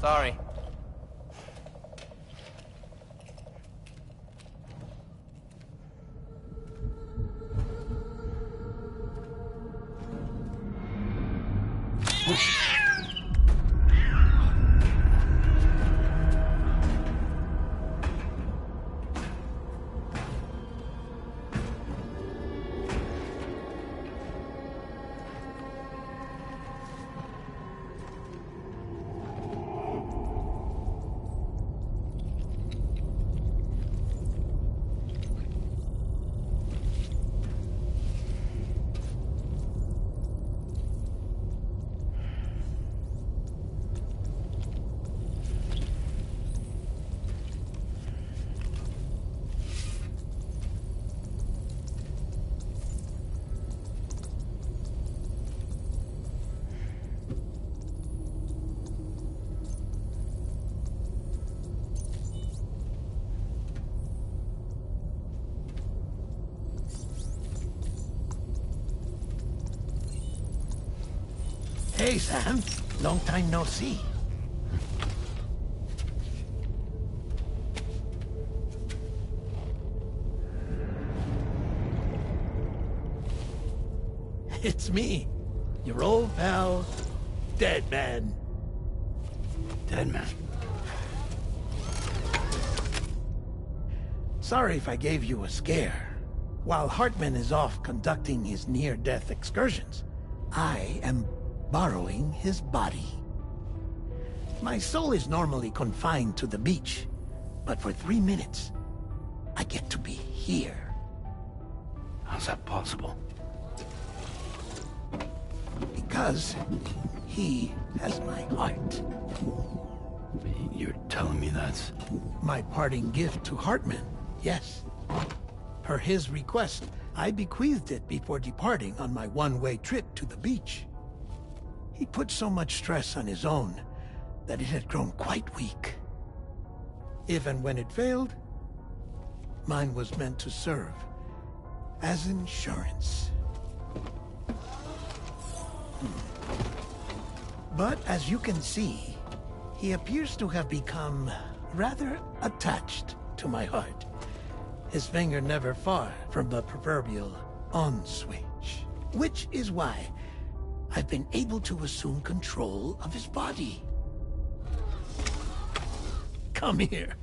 Sorry. Hey, Sam. Long time no see. It's me, your old pal, Dead Man. Dead Man? Sorry if I gave you a scare. While Hartman is off conducting his near-death excursions, I am borrowing his body. My soul is normally confined to the beach, but for 3 minutes, I get to be here. How's that possible? Because he has my heart. You're telling me that's... My parting gift to Hartman, yes. Per his request, I bequeathed it before departing on my one-way trip to the beach. He put so much stress on his own that it had grown quite weak. If and when it failed, mine was meant to serve as insurance. But as you can see, he appears to have become rather attached to my heart. His finger never far from the proverbial on switch. Which is why I've been able to assume control of his body. Come here.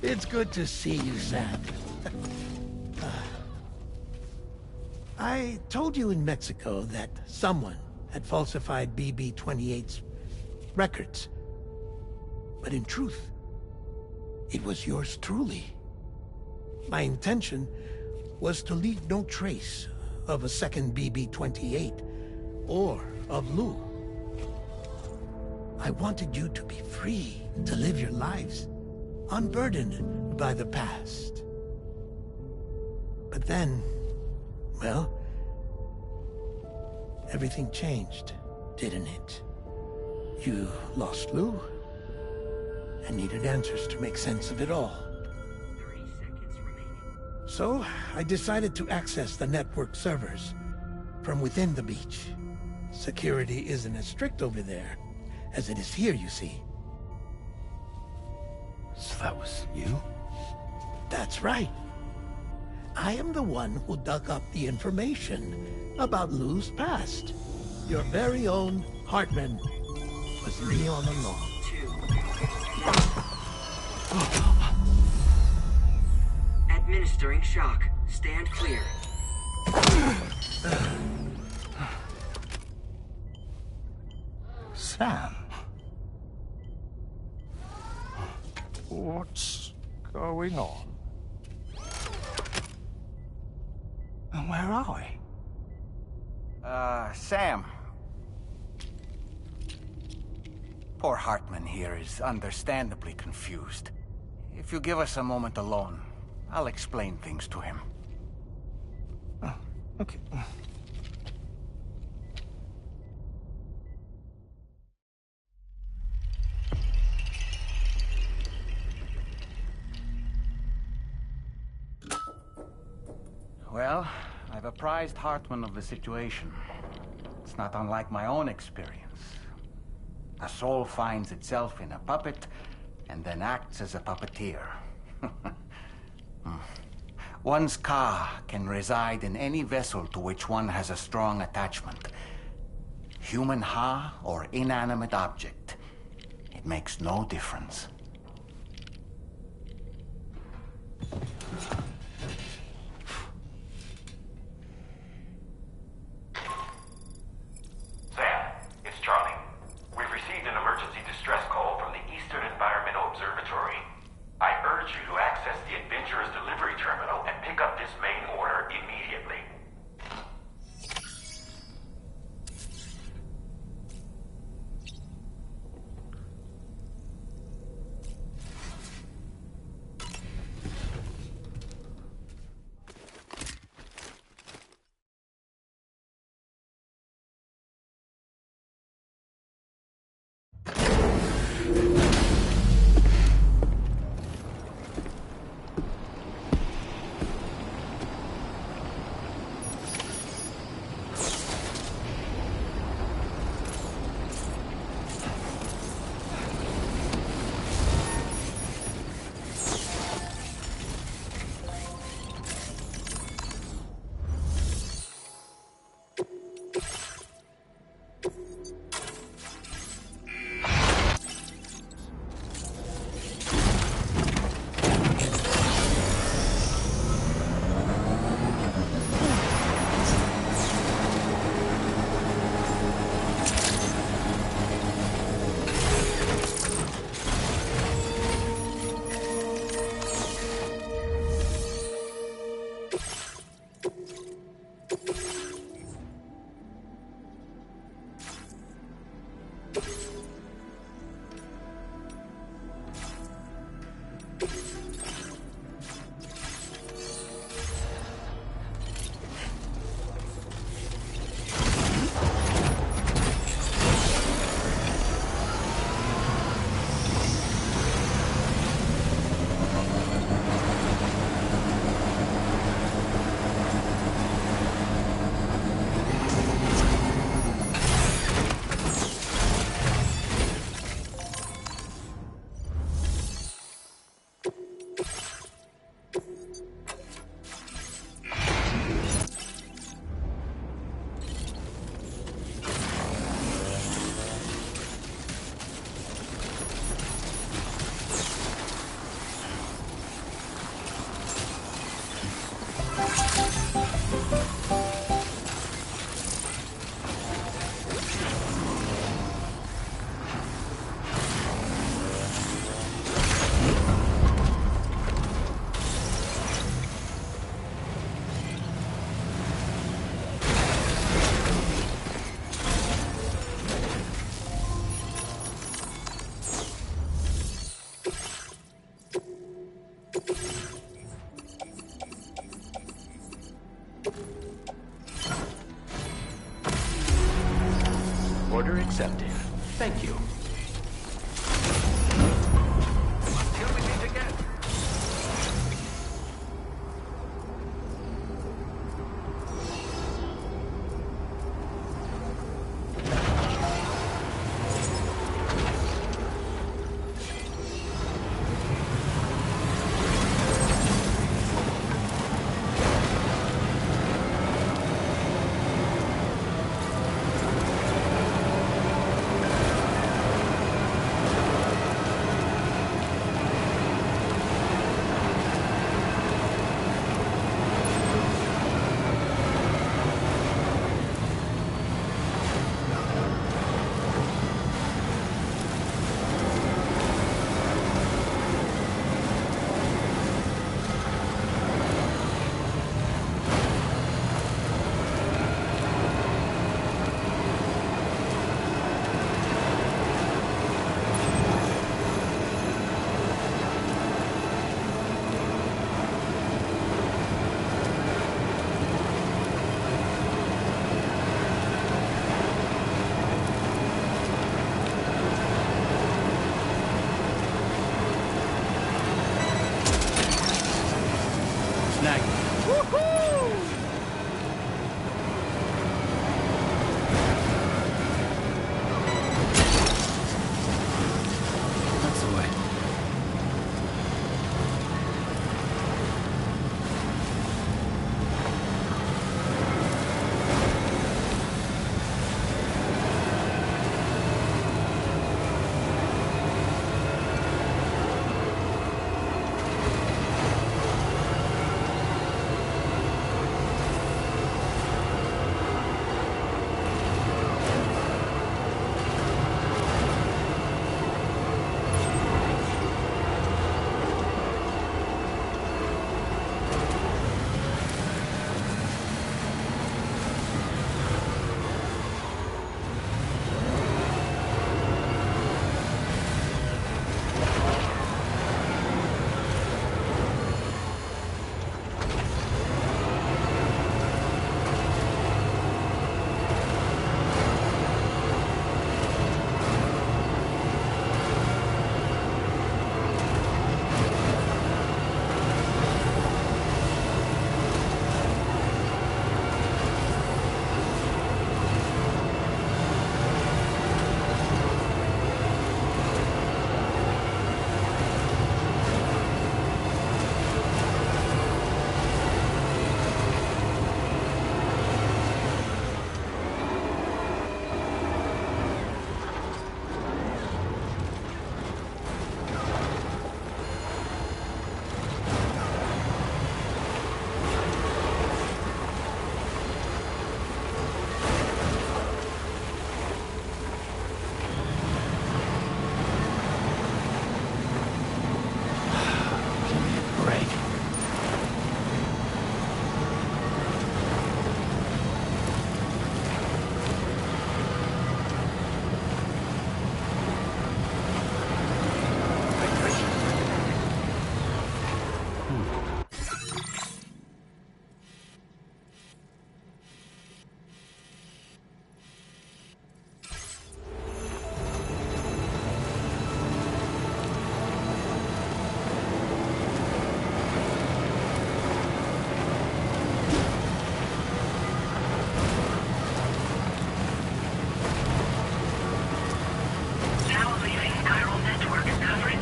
It's good to see you, Sam. I told you in Mexico that someone had falsified BB-28's records. But in truth, it was yours truly. My intention was to leave no trace of a second BB-28 or of Lou. I wanted you to be free to live your lives, unburdened by the past. But then, well, everything changed, didn't it? You lost Lou, I needed answers to make sense of it all. 30 seconds remaining. So, I decided to access the network servers from within the beach. Security isn't as strict over there as it is here, you see. So that was you? That's right. I am the one who dug up the information about Lou's past. Your very own Hartman was me all along. 2. Administering shock. Stand clear. Sam? What's going on? And where are we? Sam. Poor Hartman here is understandably confused. If you give us a moment alone, I'll explain things to him. Oh, okay. Well, I've apprised Hartman of the situation. It's not unlike my own experience. A soul finds itself in a puppet and then acts as a puppeteer. One's ka can reside in any vessel to which one has a strong attachment. Human ha or inanimate object. It makes no difference. Sam, it's Charlie. We've received an emergency distress call from the Eastern Environmental Observatory. I urge you to access the Adventurer's delivery terminal and pick up this main order immediately. Order accepted. Thank you.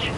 beach.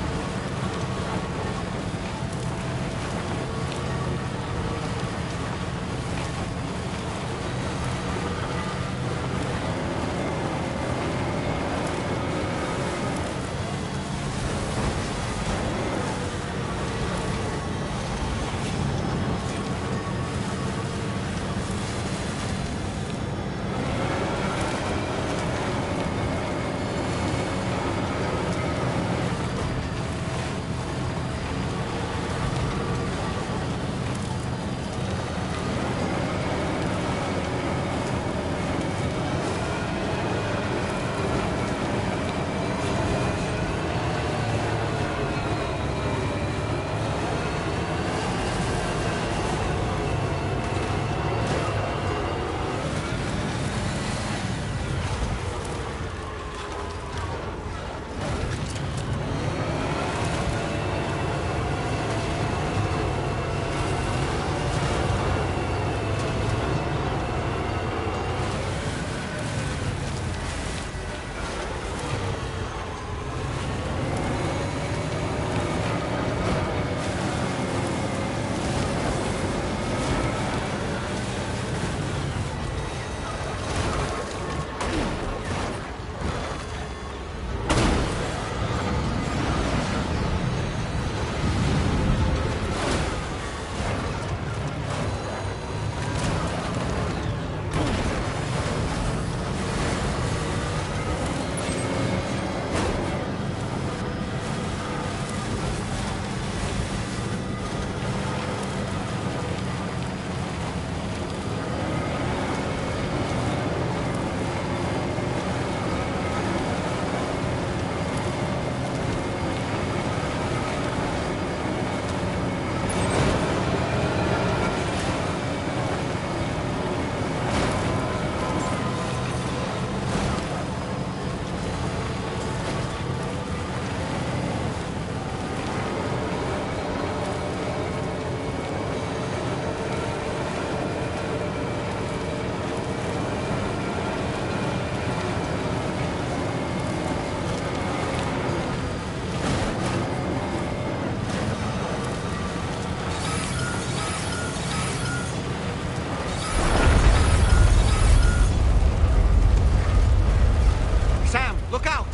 Look out!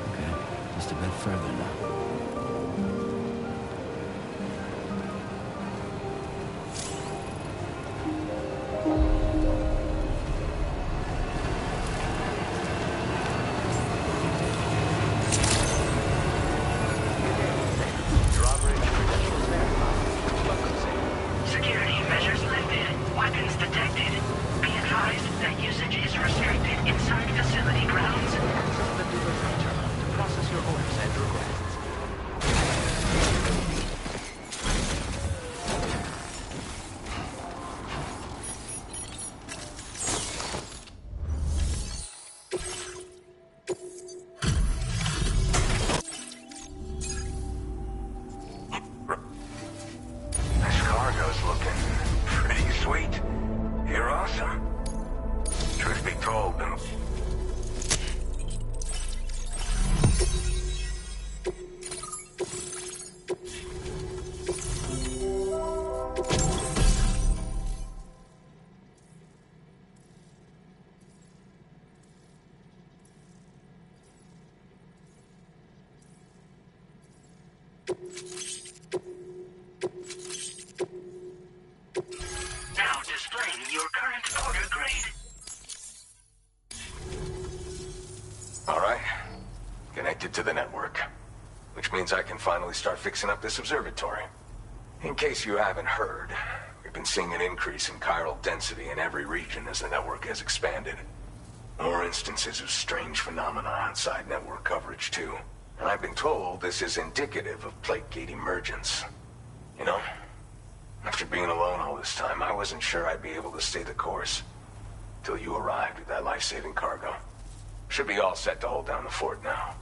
Okay, just a bit further now. Security measures lifted. Weapons detected. Be advised that usage is restricted inside facility grounds. The delivery terminal to process your orders and requests. This cargo's looking pretty sweet. You're awesome. Truth be told, though. Now displaying your current order grade. All right. Connected to the network. Which means I can finally start fixing up this observatory. In case you haven't heard, we've been seeing an increase in chiral density in every region as the network has expanded. More instances of strange phenomena outside network coverage, too. And I've been told this is indicative of plate gate emergence. You know, after being alone all wasn't sure I'd be able to stay the course. Till you arrived with that life-saving cargo. Should be all set to hold down the fort now.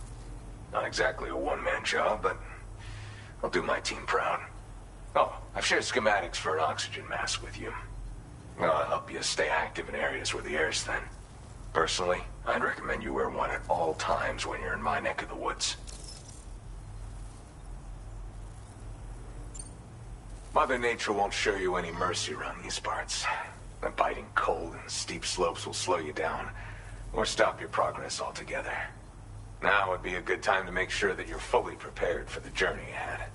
Not exactly a one-man job, but I'll do my team proud. Oh, I've shared schematics for an oxygen mask with you. I'll help you stay active in areas where the air's thin. Personally, I'd recommend you wear one at all times when you're in my neck of the woods. Mother Nature won't show you any mercy around these parts. The biting cold and steep slopes will slow you down, or stop your progress altogether. Now would be a good time to make sure that you're fully prepared for the journey ahead.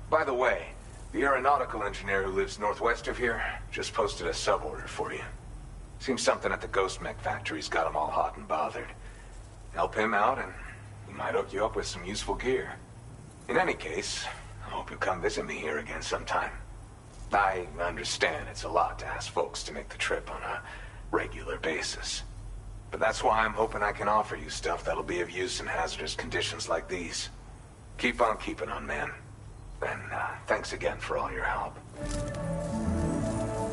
By the way, the aeronautical engineer who lives northwest of here just posted a sub-order for you. Seems something at the Ghost Mech factory's got him all hot and bothered. Help him out and he might hook you up with some useful gear. In any case, I hope you'll come visit me here again sometime. I understand it's a lot to ask folks to make the trip on a regular basis. But that's why I'm hoping I can offer you stuff that'll be of use in hazardous conditions like these. Keep on keeping on, man. And thanks again for all your help.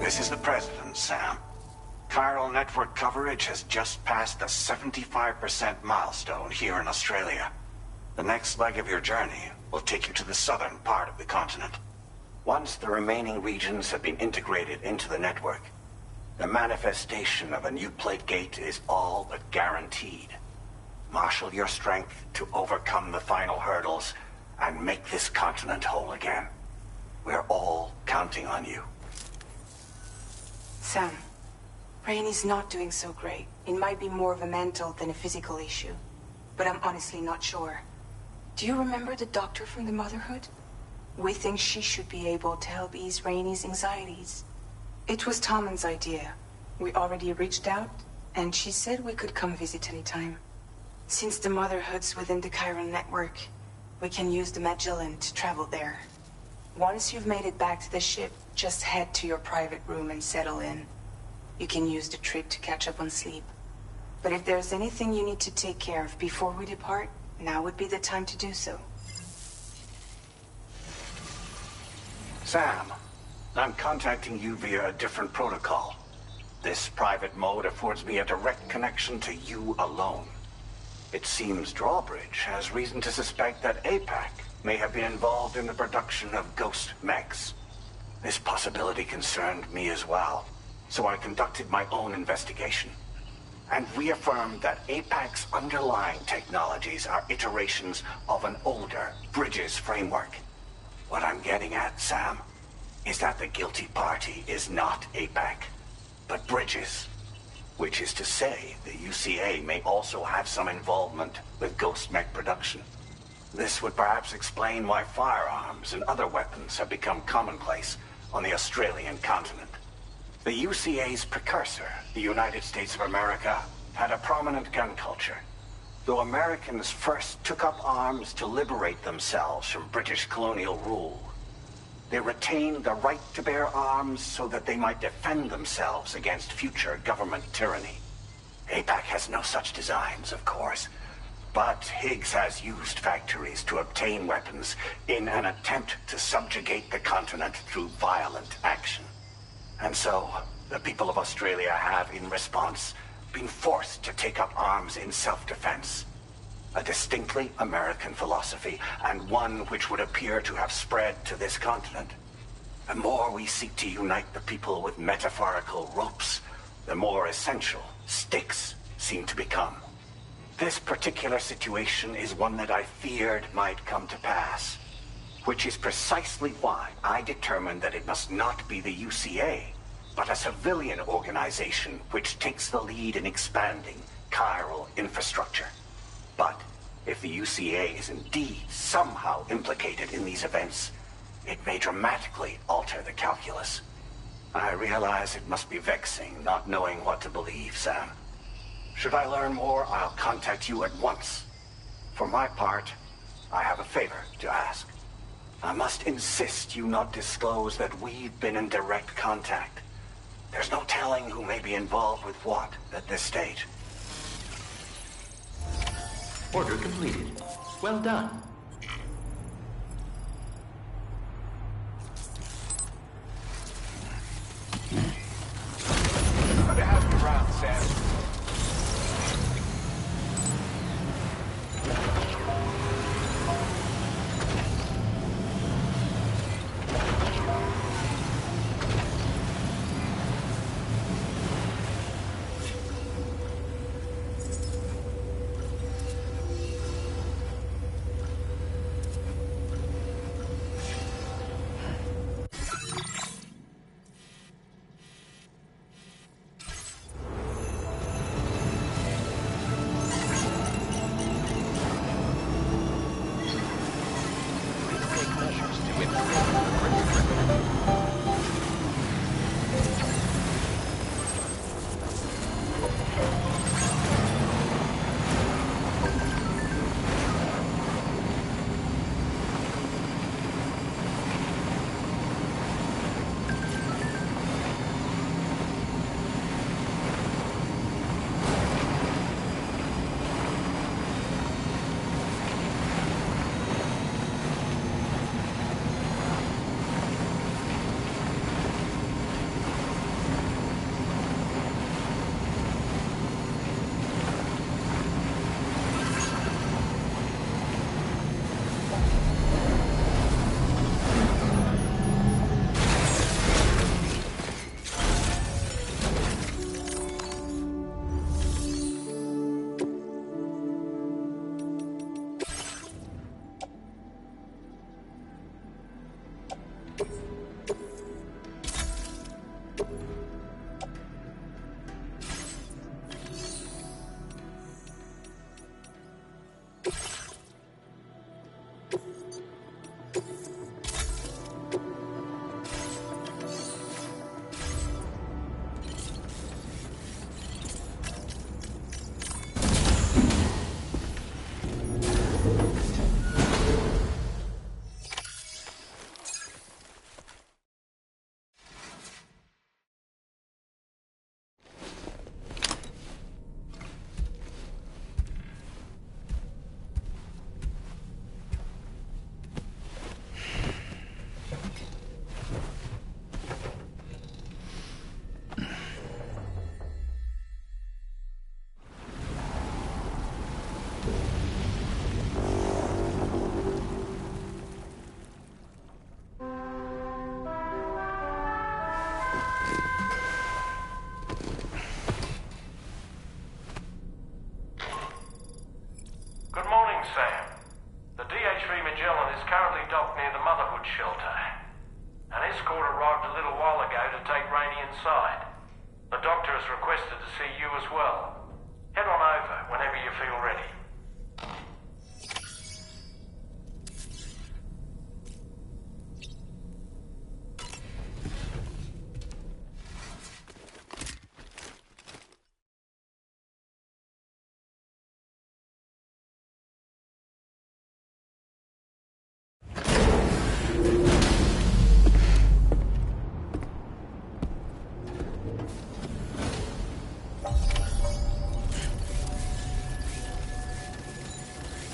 This is the President, Sam. Chiral network coverage has just passed the 75% milestone here in Australia. The next leg of your journey will take you to the southern part of the continent. Once the remaining regions have been integrated into the network, the manifestation of a new plate gate is all but guaranteed. Marshal your strength to overcome the final hurdles and make this continent whole again. We're all counting on you. Sam, Rainey's not doing so great. It might be more of a mental than a physical issue, but I'm honestly not sure. Do you remember the doctor from the Motherhood? We think she should be able to help ease Rainey's anxieties. It was Tommen's idea. We already reached out, and she said we could come visit anytime. Since the Motherhood's within the Chiron network, we can use the Magellan to travel there. Once you've made it back to the ship, just head to your private room and settle in. You can use the trip to catch up on sleep. But if there's anything you need to take care of before we depart, now would be the time to do so. Sam, I'm contacting you via a different protocol. This private mode affords me a direct connection to you alone. It seems Drawbridge has reason to suspect that APAC may have been involved in the production of ghost mechs. This possibility concerned me as well, so I conducted my own investigation and reaffirmed that APAC's underlying technologies are iterations of an older Bridges framework. What I'm getting at, Sam, is that the guilty party is not APAC, but Bridges. Which is to say, the UCA may also have some involvement with ghost mech production. This would perhaps explain why firearms and other weapons have become commonplace on the Australian continent. The UCA's precursor, the United States of America, had a prominent gun culture. Though Americans first took up arms to liberate themselves from British colonial rule, they retained the right to bear arms so that they might defend themselves against future government tyranny. APAC has no such designs, of course, but Higgs has used factories to obtain weapons in an attempt to subjugate the continent through violent action. And so, the people of Australia have, in response, been forced to take up arms in self-defense. A distinctly American philosophy, and one which would appear to have spread to this continent. The more we seek to unite the people with metaphorical ropes, the more essential sticks seem to become. This particular situation is one that I feared might come to pass, which is precisely why I determined that it must not be the UCA, but a civilian organization which takes the lead in expanding chiral infrastructure. But if the UCA is indeed somehow implicated in these events, it may dramatically alter the calculus. I realize it must be vexing not knowing what to believe, Sam. Should I learn more, I'll contact you at once. For my part, I have a favor to ask. I must insist you not disclose that we've been in direct contact. There's no telling who may be involved with what at this stage. Order completed. Well done. Good to have you around, Sam.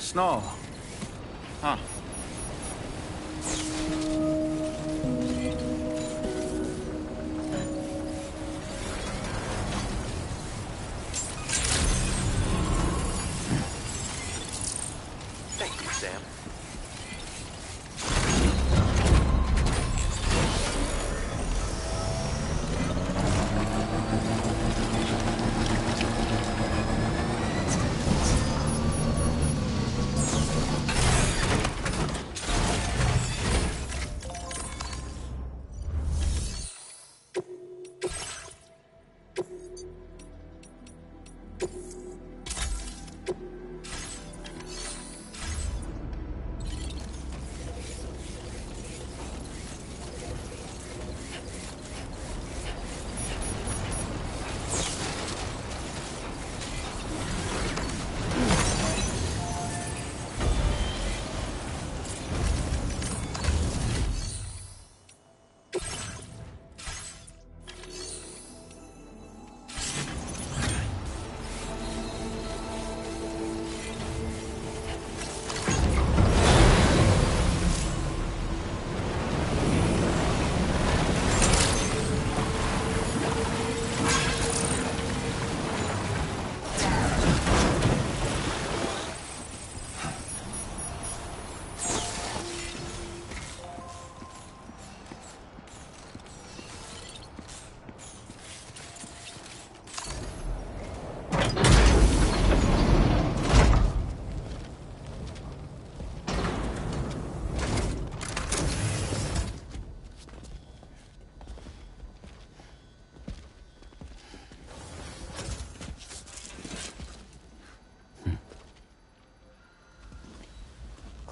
Snow. Huh. Thank you, Sam.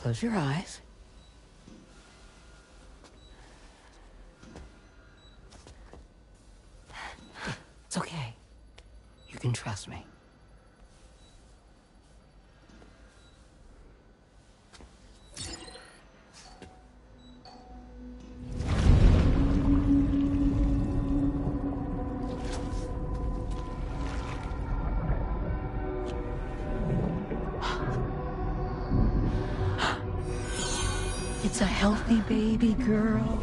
Close your eyes. It's okay. You can trust me. It's a healthy baby girl.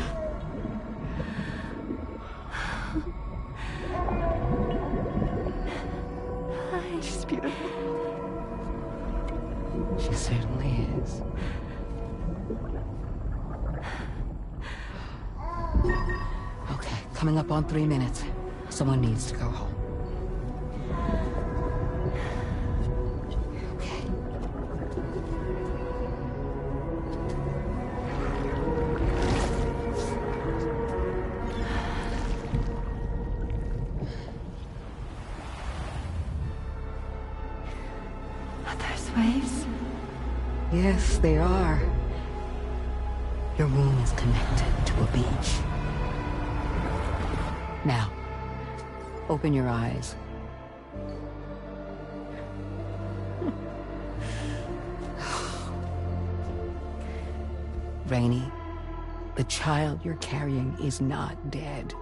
She's beautiful. She certainly is. Okay, coming up on 3 minutes. Someone needs to go home. Waves? Yes, they are. Your room is connected to a beach. Now, open your eyes. Rainey, the child you're carrying is not dead.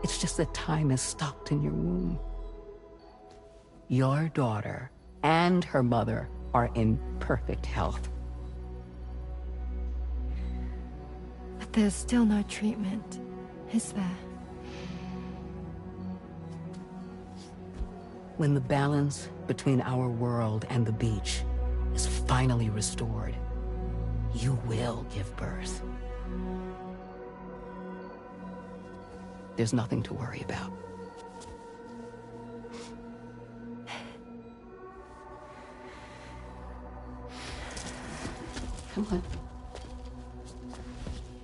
It's just that time is stopped in your womb. Your daughter and her mother are in perfect health. But there's still no treatment, is there? When the balance between our world and the beach is finally restored, you will give birth. There's nothing to worry about. Come on.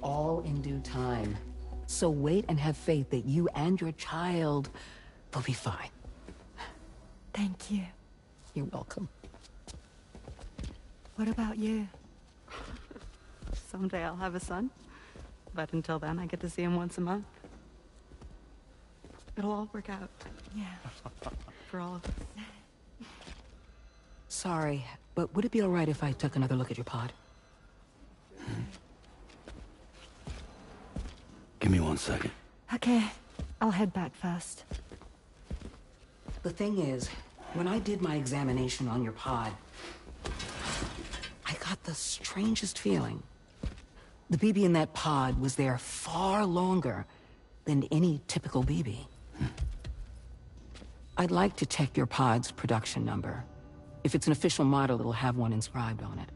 All in due time. So wait and have faith that you and your child will be fine. Thank you. You're welcome. What about you? Someday I'll have a son. But until then, I get to see him once a month. It'll all work out. Yeah. For all of us. Sorry, but would it be all right if I took another look at your pod? Give me 1 second. Okay. I'll head back first. The thing is, when I did my examination on your pod, I got the strangest feeling. The BB in that pod was there far longer than any typical BB. I'd like to check your pod's production number. If it's an official model, it'll have one inscribed on it.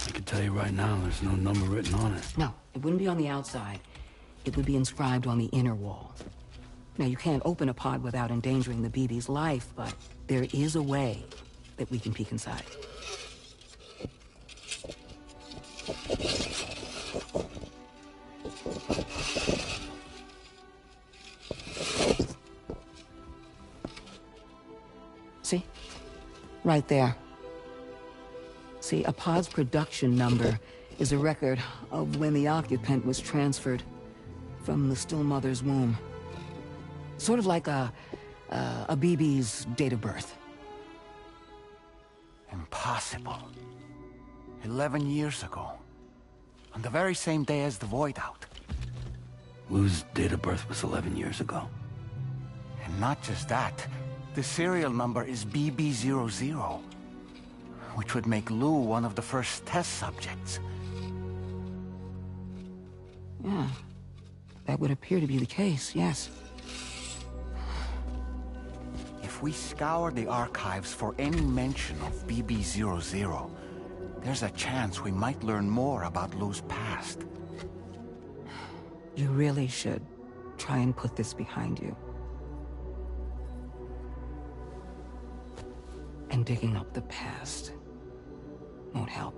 I can tell you right now, there's no number written on it. No, it wouldn't be on the outside. It would be inscribed on the inner wall. Now, you can't open a pod without endangering the BB's life, but there is a way that we can peek inside. See? Right there. See, a pod's production number is a record of when the occupant was transferred from the still mother's womb. Sort of like a BB's date of birth. Impossible. 11 years ago. On the very same day as the Void Out. Lou's date of birth was 11 years ago. And not just that, the serial number is BB00, which would make Lou one of the first test subjects. Yeah, that would appear to be the case, yes. If we scour the archives for any mention of BB00, there's a chance we might learn more about Lou's past. You really should try and put this behind you. And digging up the past won't help.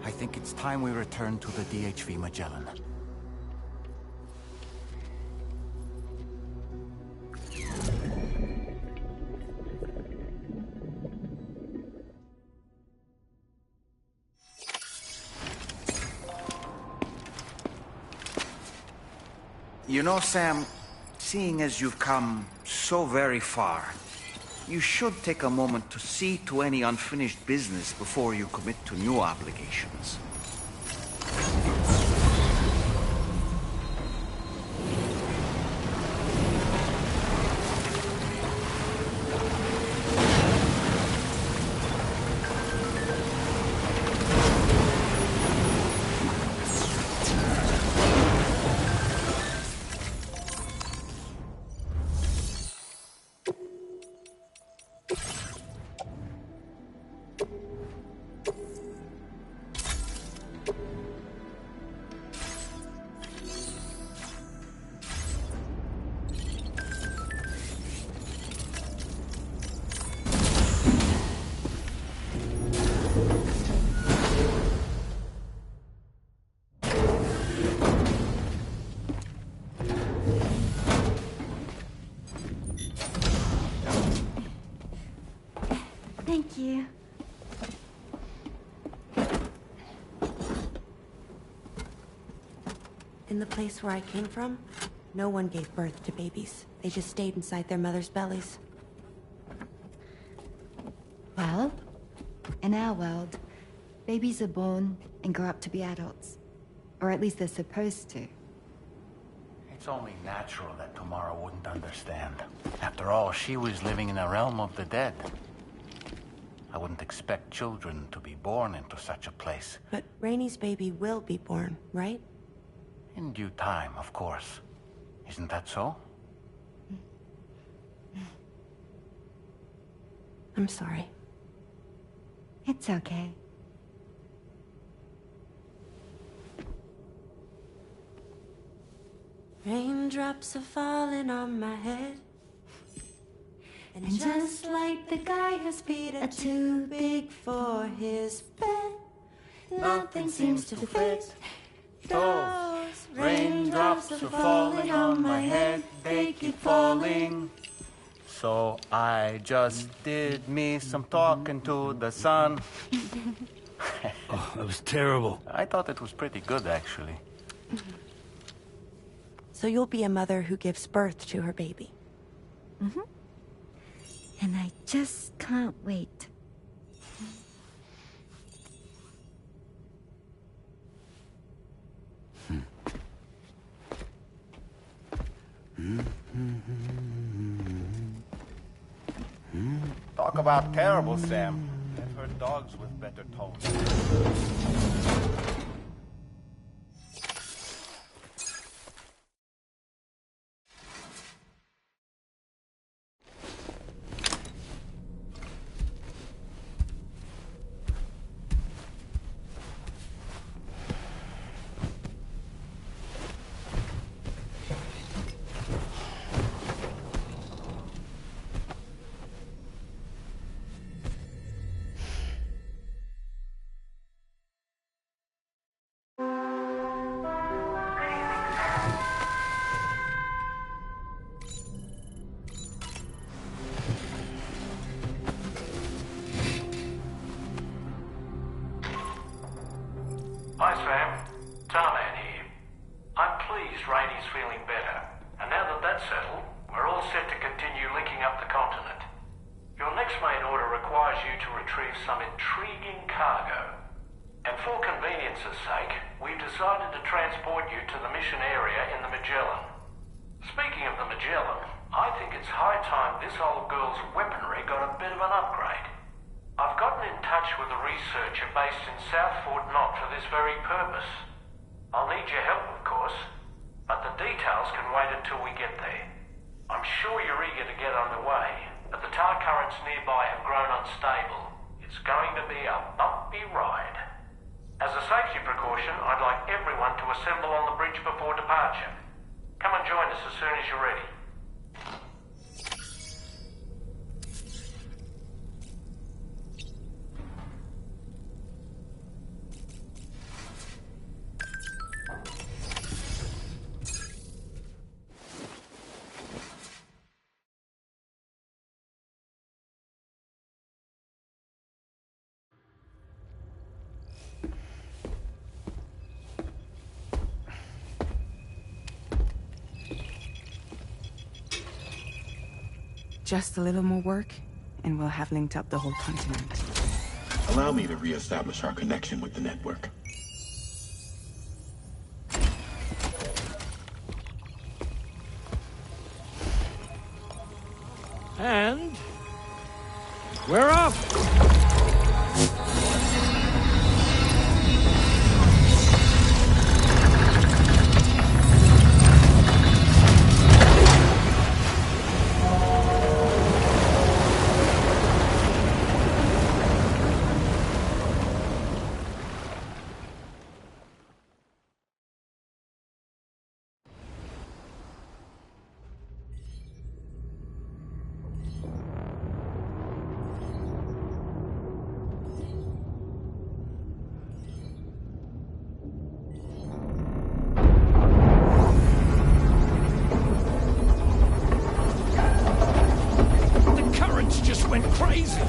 I think it's time we return to the DHV Magellan. You know, Sam, seeing as you've come so very far, you should take a moment to see to any unfinished business before you commit to new obligations. Thank you. In the place where I came from, no one gave birth to babies. They just stayed inside their mother's bellies. Well, in our world, babies are born and grow up to be adults. Or at least they're supposed to. It's only natural that Tamara wouldn't understand. After all, she was living in a realm of the dead. I wouldn't expect children to be born into such a place. But Rainey's baby will be born, right? In due time, of course. Isn't that so? I'm sorry. It's okay. Raindrops are falling on my head. And just like the guy whose feet are too big for his bed, nothing seems to fit. Those raindrops are falling on my head, they keep falling. So I just did me some talking to the sun. Oh, that was terrible. I thought it was pretty good, actually. So you'll be a mother who gives birth to her baby. Mm-hmm. And I just can't wait. Talk about terrible, Sam. I've heard dogs with better tones. Hi, Sam. Tarman here. I'm pleased Rainey's feeling better. And now that that's settled, we're all set to continue linking up the continent. Your next main order requires you to retrieve some intriguing cargo. And for convenience's sake, we've decided to transport you to the mission area in the Magellan. Speaking of the Magellan, I think it's high time this old girl's weaponry got a bit of an upgrade. I've gotten in touch with a researcher based in South Fort Knott for this very purpose. I'll need your help, of course, but the details can wait until we get there. I'm sure you're eager to get underway, but the tar currents nearby have grown unstable. It's going to be a bumpy ride. As a safety precaution, I'd like everyone to assemble on the bridge before departure. Come and join us as soon as you're ready. Just a little more work, and we'll have linked up the whole continent. Allow me to reestablish our connection with the network. And we're off. Crazy!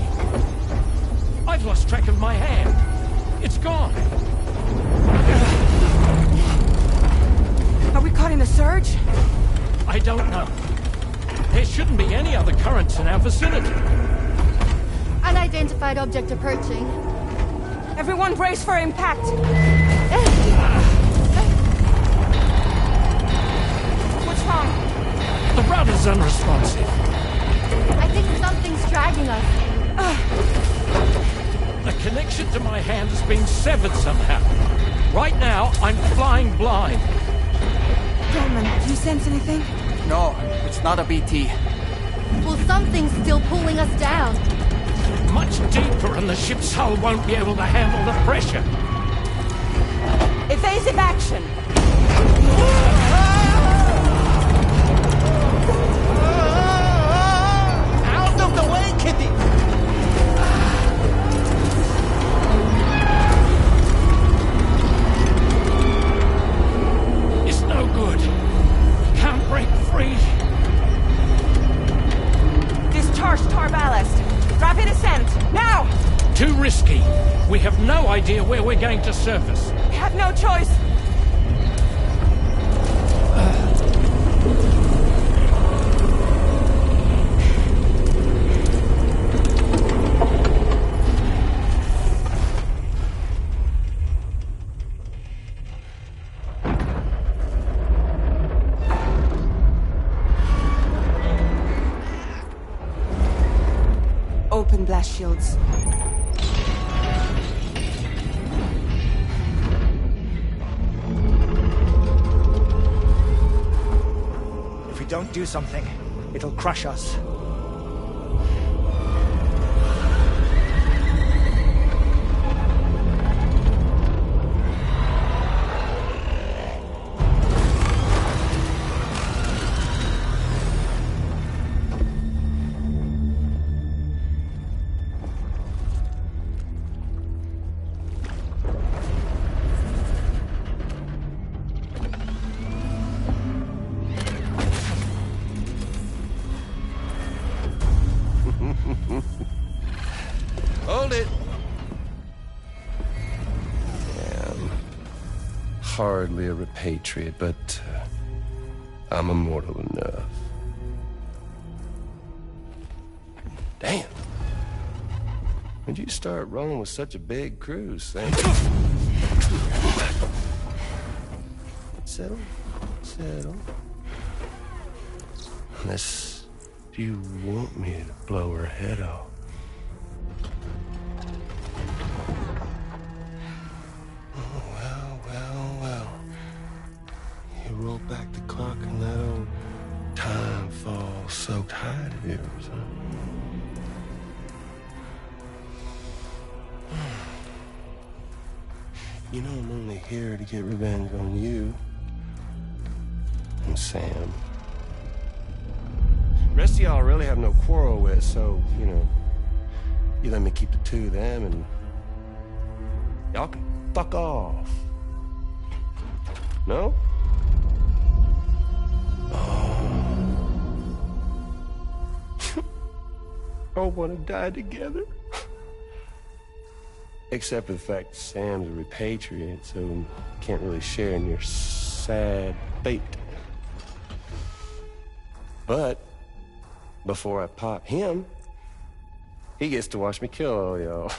I've lost track of my hand. It's gone. Are we caught in a surge? I don't know. There shouldn't be any other currents in our vicinity. Unidentified object approaching. Everyone brace for impact. What's wrong? The rudder's unresponsive. I think something's dragging us. The connection to my hand has been severed somehow. Right now, I'm flying blind. Gentlemen, do you sense anything? No, it's not a BT. Well, something's still pulling us down. Much deeper, and the ship's hull won't be able to handle the pressure. Evasive action! Out of the way, Kitty! It's no good. Can't break free. Discharge tar ballast. Rapid ascent, now! Too risky. We have no idea where we're going to surface. We have no choice. Open blast shields. If we don't do something, it'll crush us. Hold it! I'm hardly a repatriate, but I'm immortal enough. Damn. When'd you start rolling with such a big crew, Sam? Settle. Settle. Unless you want me to blow her head off. Oh, well. You roll back the clock and that old time fall soaked hide of yours, huh? You know I'm only here to get revenge on you and Sam. Rest of y'all I really have no quarrel with, so, you know, you let me keep the two of them and y'all can fuck off. No? All want to die together. Except for the fact Sam's a repatriate, so can't really share in your sad fate. But before I pop him, he gets to watch me kill all y'all.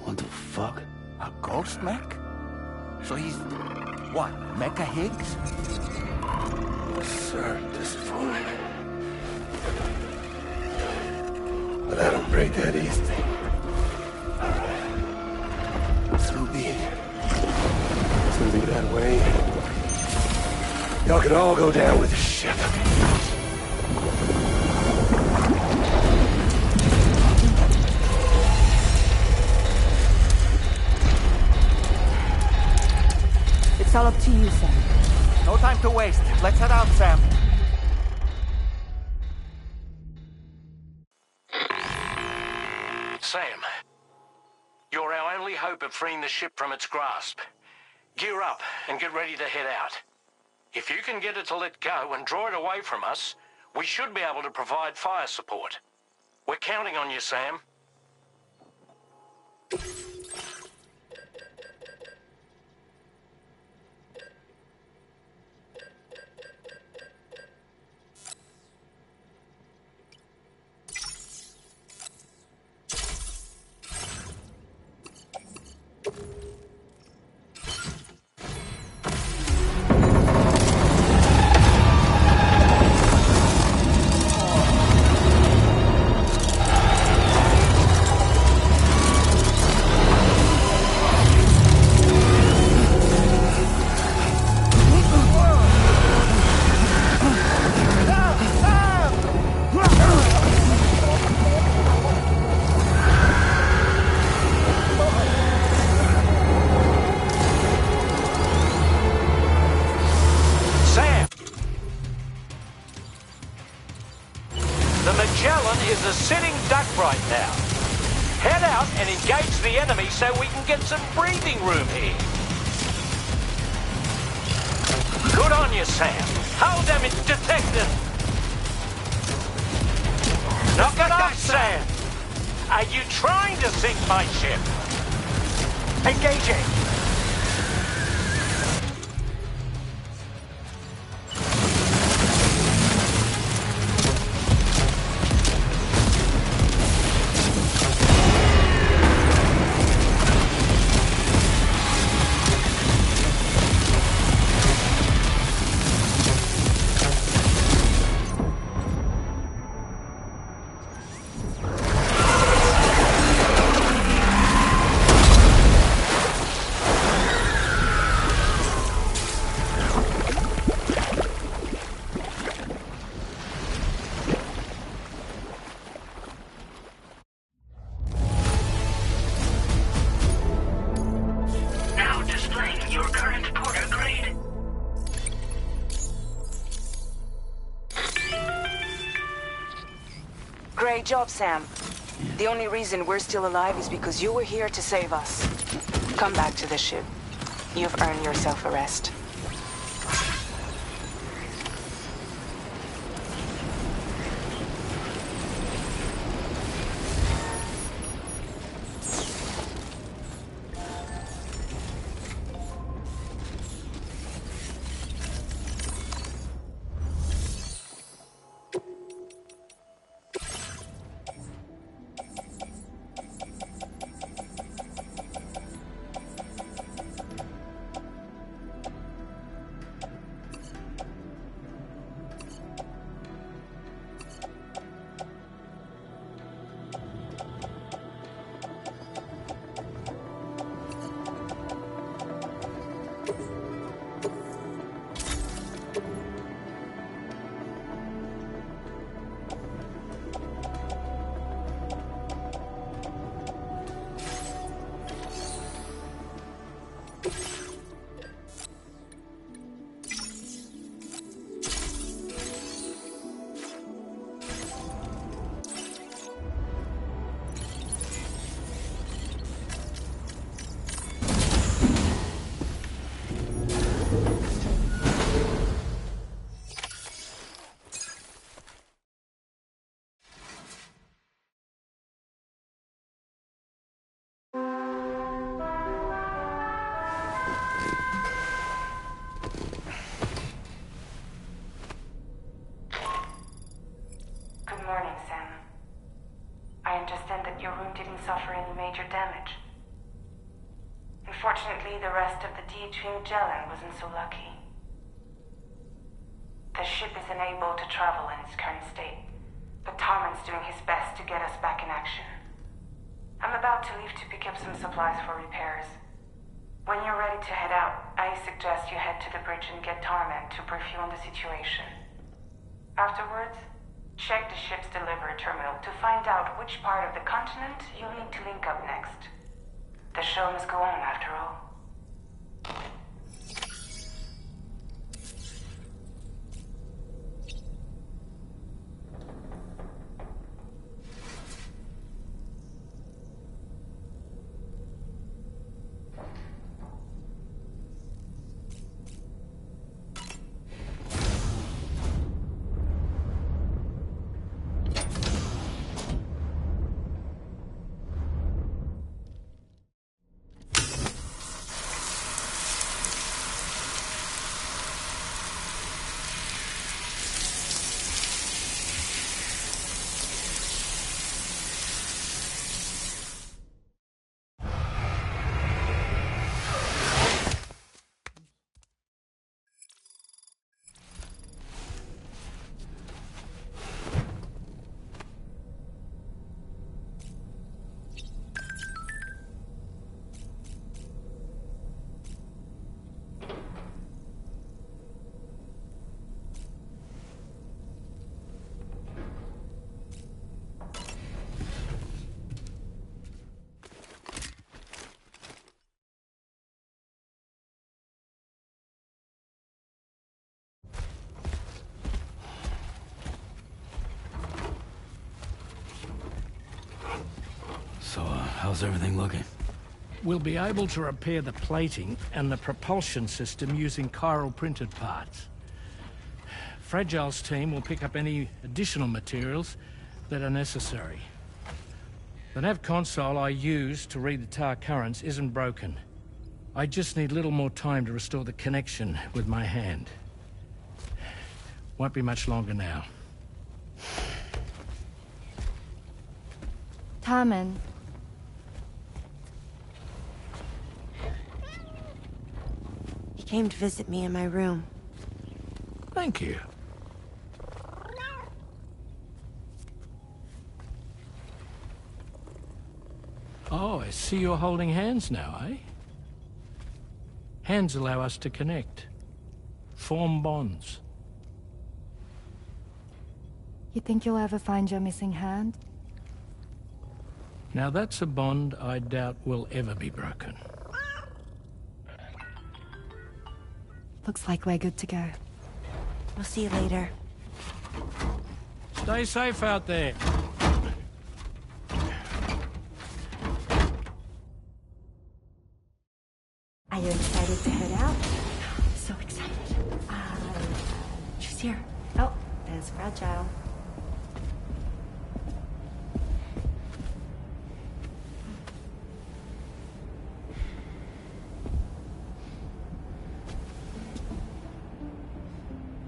What the fuck? A ghost mech? So he's... what, Mecha Higgs? Sir, at this point. But I don't break that easy. Alright. So be it. It's gonna be that way. Y'all can all go down with the ship. It's all up to you, Sam. No time to waste. Let's head out, Sam. Sam, you're our only hope of freeing the ship from its grasp. Gear up and get ready to head out. If you can get it to let go and draw it away from us, we should be able to provide fire support. We're counting on you, Sam. Is a sitting duck right now. Head out and engage the enemy so we can get some breathing room here. Good on you, Sam. Hull damage detected. Knock it off, Sam. Are you trying to sink my ship? Engaging. Great job, Sam. The only reason we're still alive is because you were here to save us. Come back to the ship. You've earned yourself a rest. I understand that your room didn't suffer any major damage. Unfortunately, the rest of the DHV Magellan wasn't so lucky. The ship is unable to travel in its current state, but Tarman's doing his best to get us back in action. I'm about to leave to pick up some supplies for repairs. When you're ready to head out, I suggest you head to the bridge and get Tarman to brief you on the situation. Afterwards, check the ship's delivery terminal to find out which part of the continent you'll need to link up next. The show must go on after all. So, how's everything looking? We'll be able to repair the plating and the propulsion system using chiral printed parts. Fragile's team will pick up any additional materials that are necessary. The nav console I use to read the tower currents isn't broken. I just need a little more time to restore the connection with my hand. Won't be much longer now. Tarman. He came to visit me in my room. Thank you. Oh, I see you're holding hands now, eh? Hands allow us to connect. Form bonds. You think you'll ever find your missing hand? Now that's a bond I doubt will ever be broken. Looks like we're good to go. We'll see you later. Stay safe out there. Are you excited to head out? So excited. She's here. Oh, there's Fragile.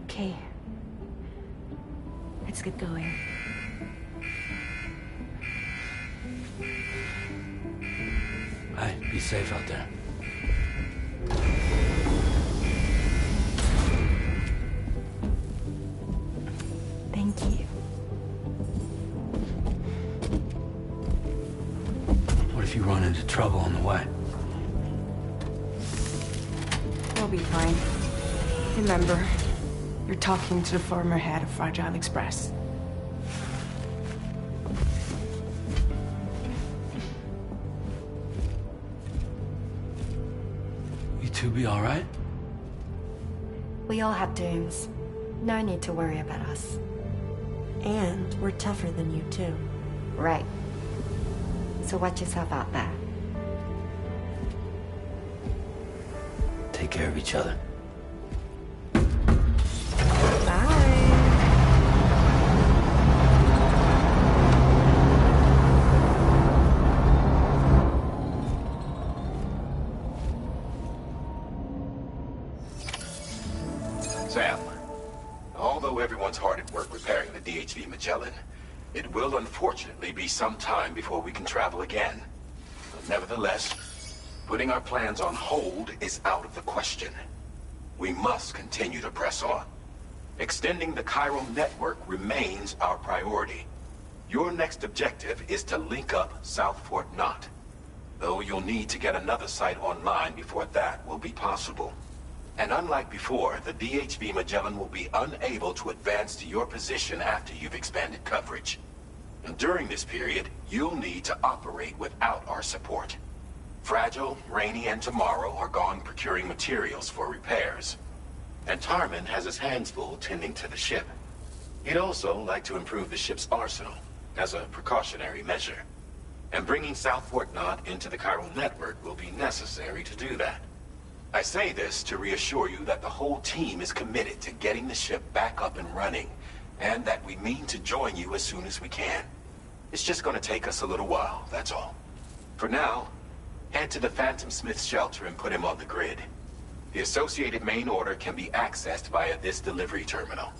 Okay. Let's get going. Hey, be safe out there. Thank you. What if you run into trouble on the way? We'll be fine. Remember, you're talking to the former head of Fragile Express. You two be all right? We all have dooms. No need to worry about us. And we're tougher than you, too. Right. So watch yourself out there. Take care of each other. Sam, although everyone's hard at work repairing the DHV Magellan, It will unfortunately be some time before we can travel again. But nevertheless, putting our plans on hold is out of the question. We must continue to press on. Extending the chiral network remains our priority. Your next objective is to link up South Fort Knot. Though you'll need to get another site online before that will be possible. And unlike before, the DHV Magellan will be unable to advance to your position after you've expanded coverage. And during this period, you'll need to operate without our support. Fragile, Rainy, and Tomorrow are gone procuring materials for repairs. And Tarman has his hands full tending to the ship. He'd also like to improve the ship's arsenal, as a precautionary measure. And bringing South Fort Knot into the chiral network will be necessary to do that. I say this to reassure you that the whole team is committed to getting the ship back up and running, and that we mean to join you as soon as we can. It's just gonna take us a little while, that's all. For now, head to the Phantom Smith shelter and put him on the grid. The associated main order can be accessed via this delivery terminal.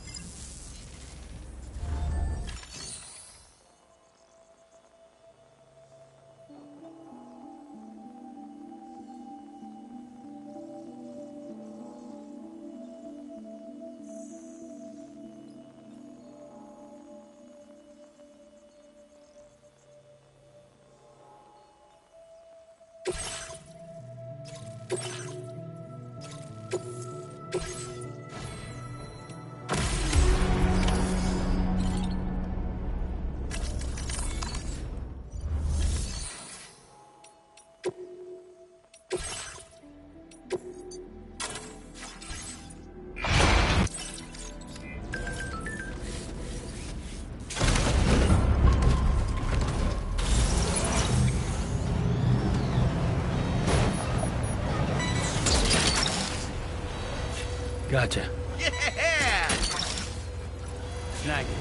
Gotcha. Yeah! Snag it.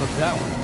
Look that one.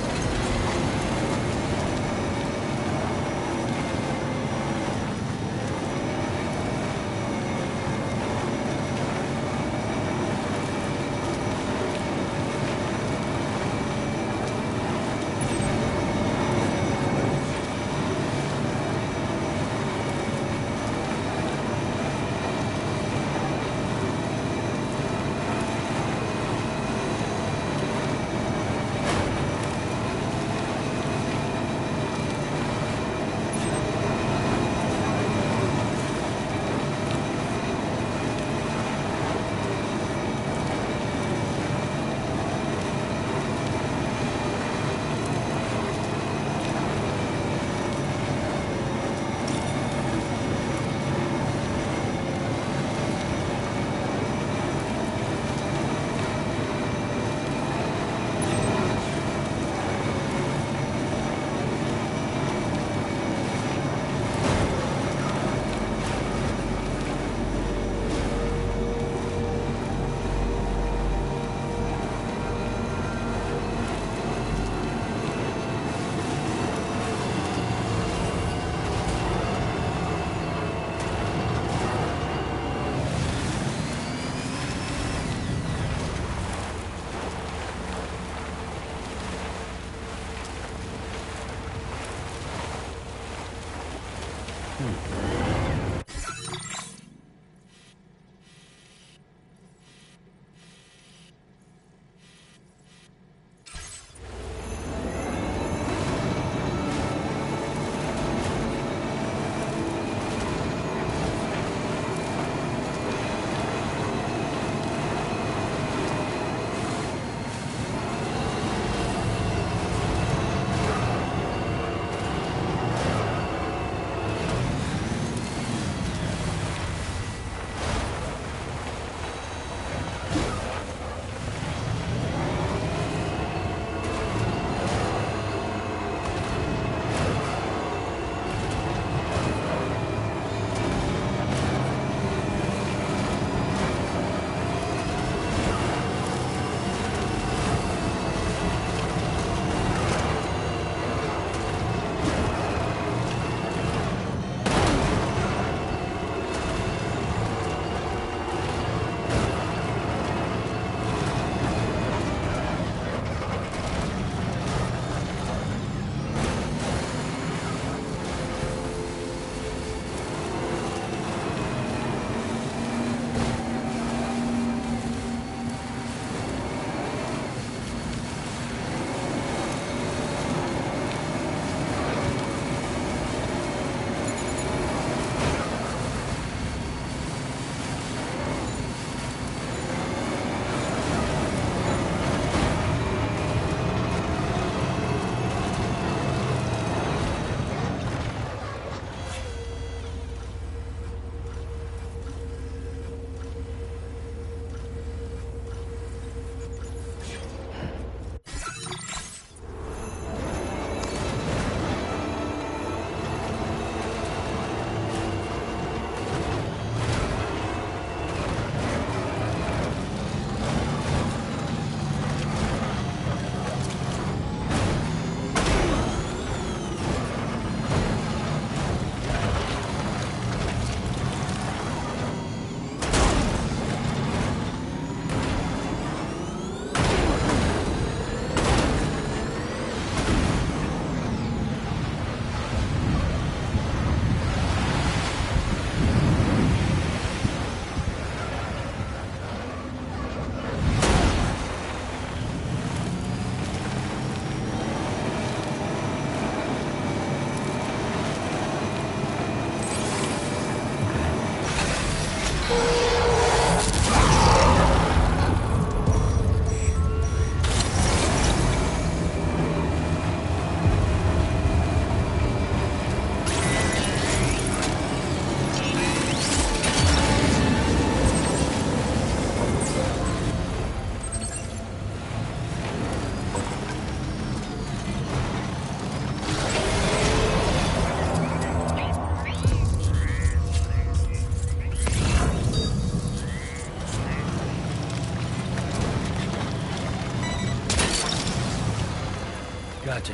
Gotcha.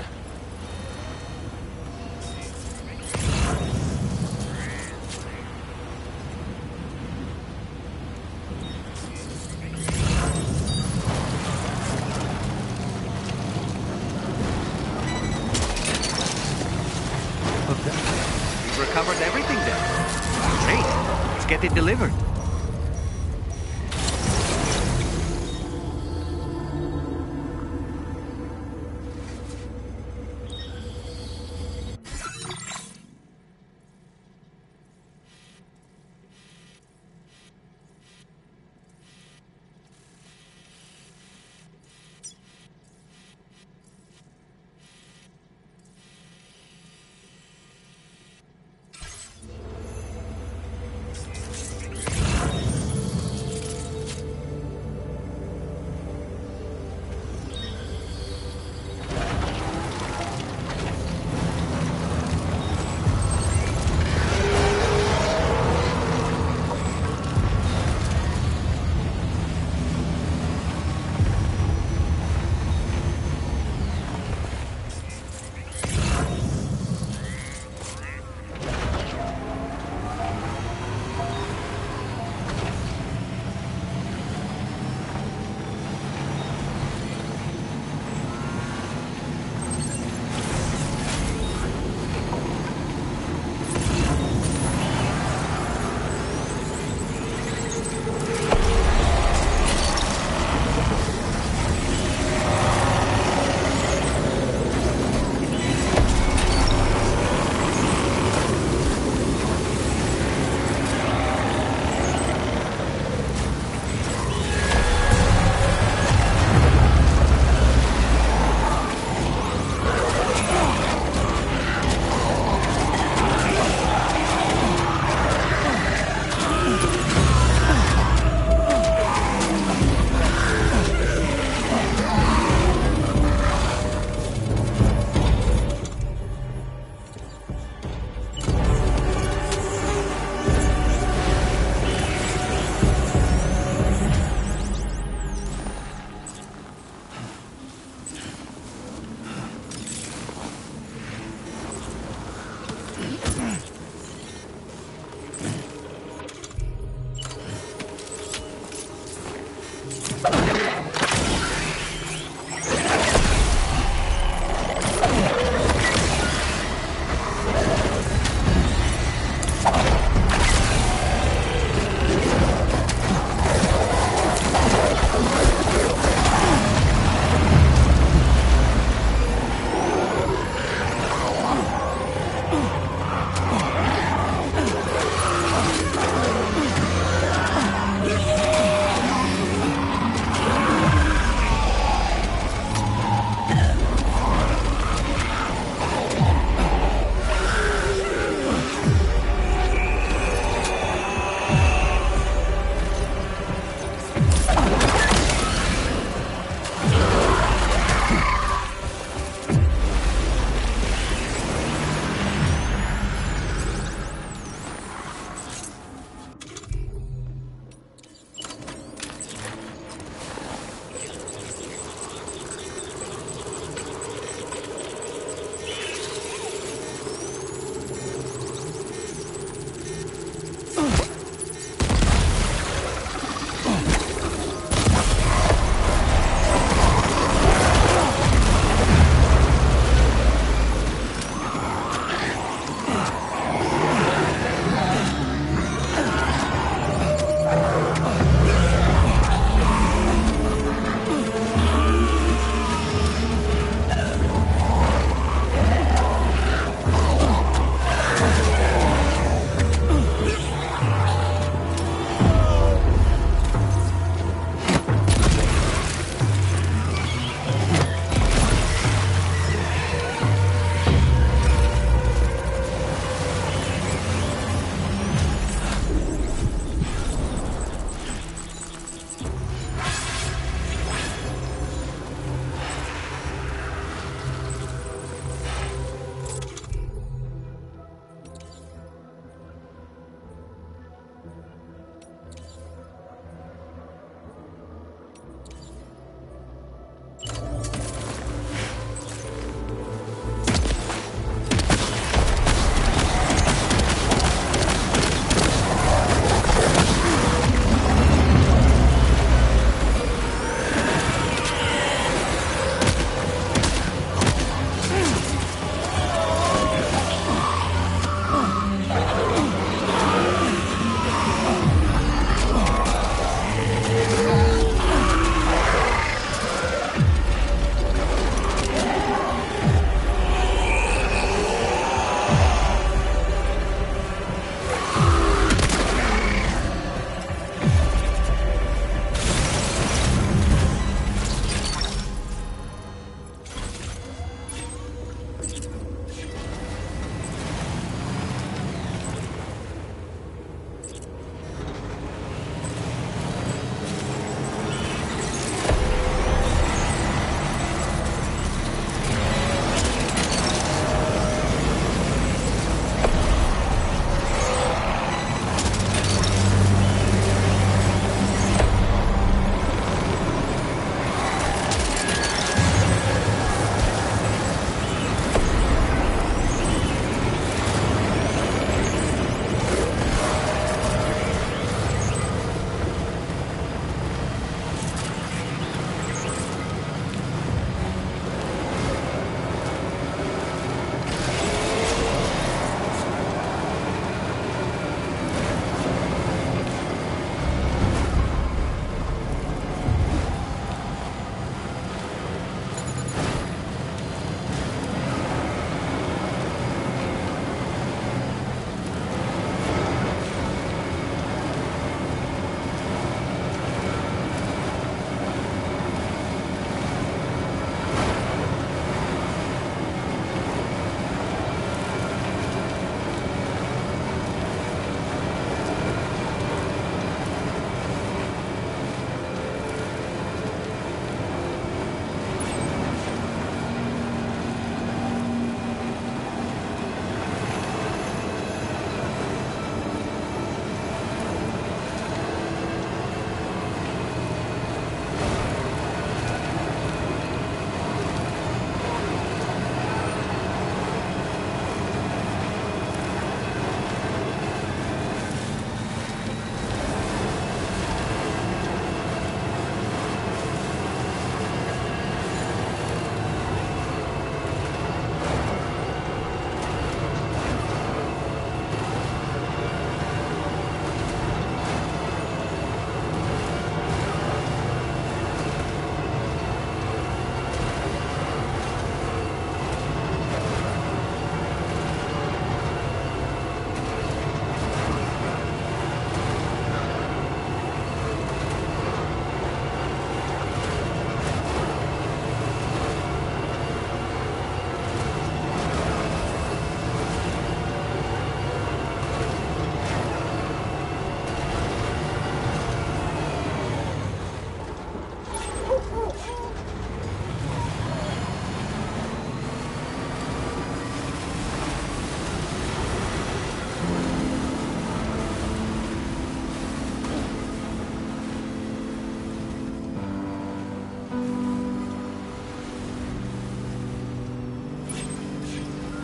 We've recovered everything then. Great. Let's get it delivered.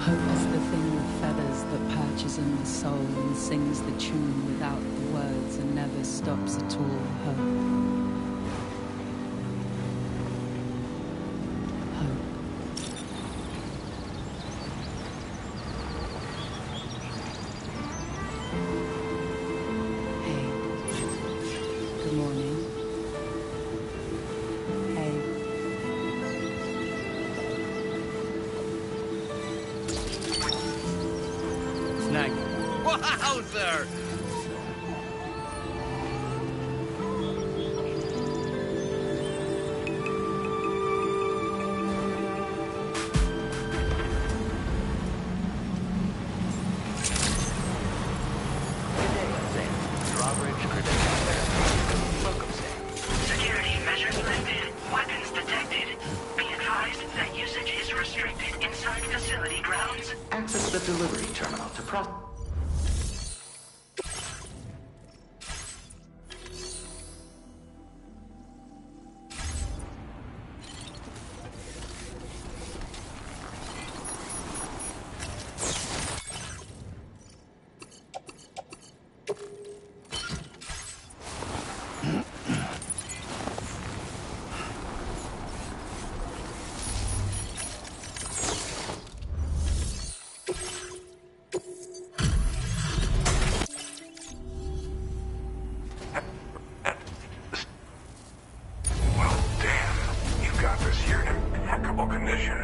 Hope is the thing with feathers that perches in the soul and sings the tune without the words and never stops at all. Hope. Good morning. Hey. Snag. Wowzer! Security measures lifted. Weapons detected. Be advised that usage is restricted inside facility grounds. Access the delivery terminal to process. Well, damn. You've got this here in impeccable condition.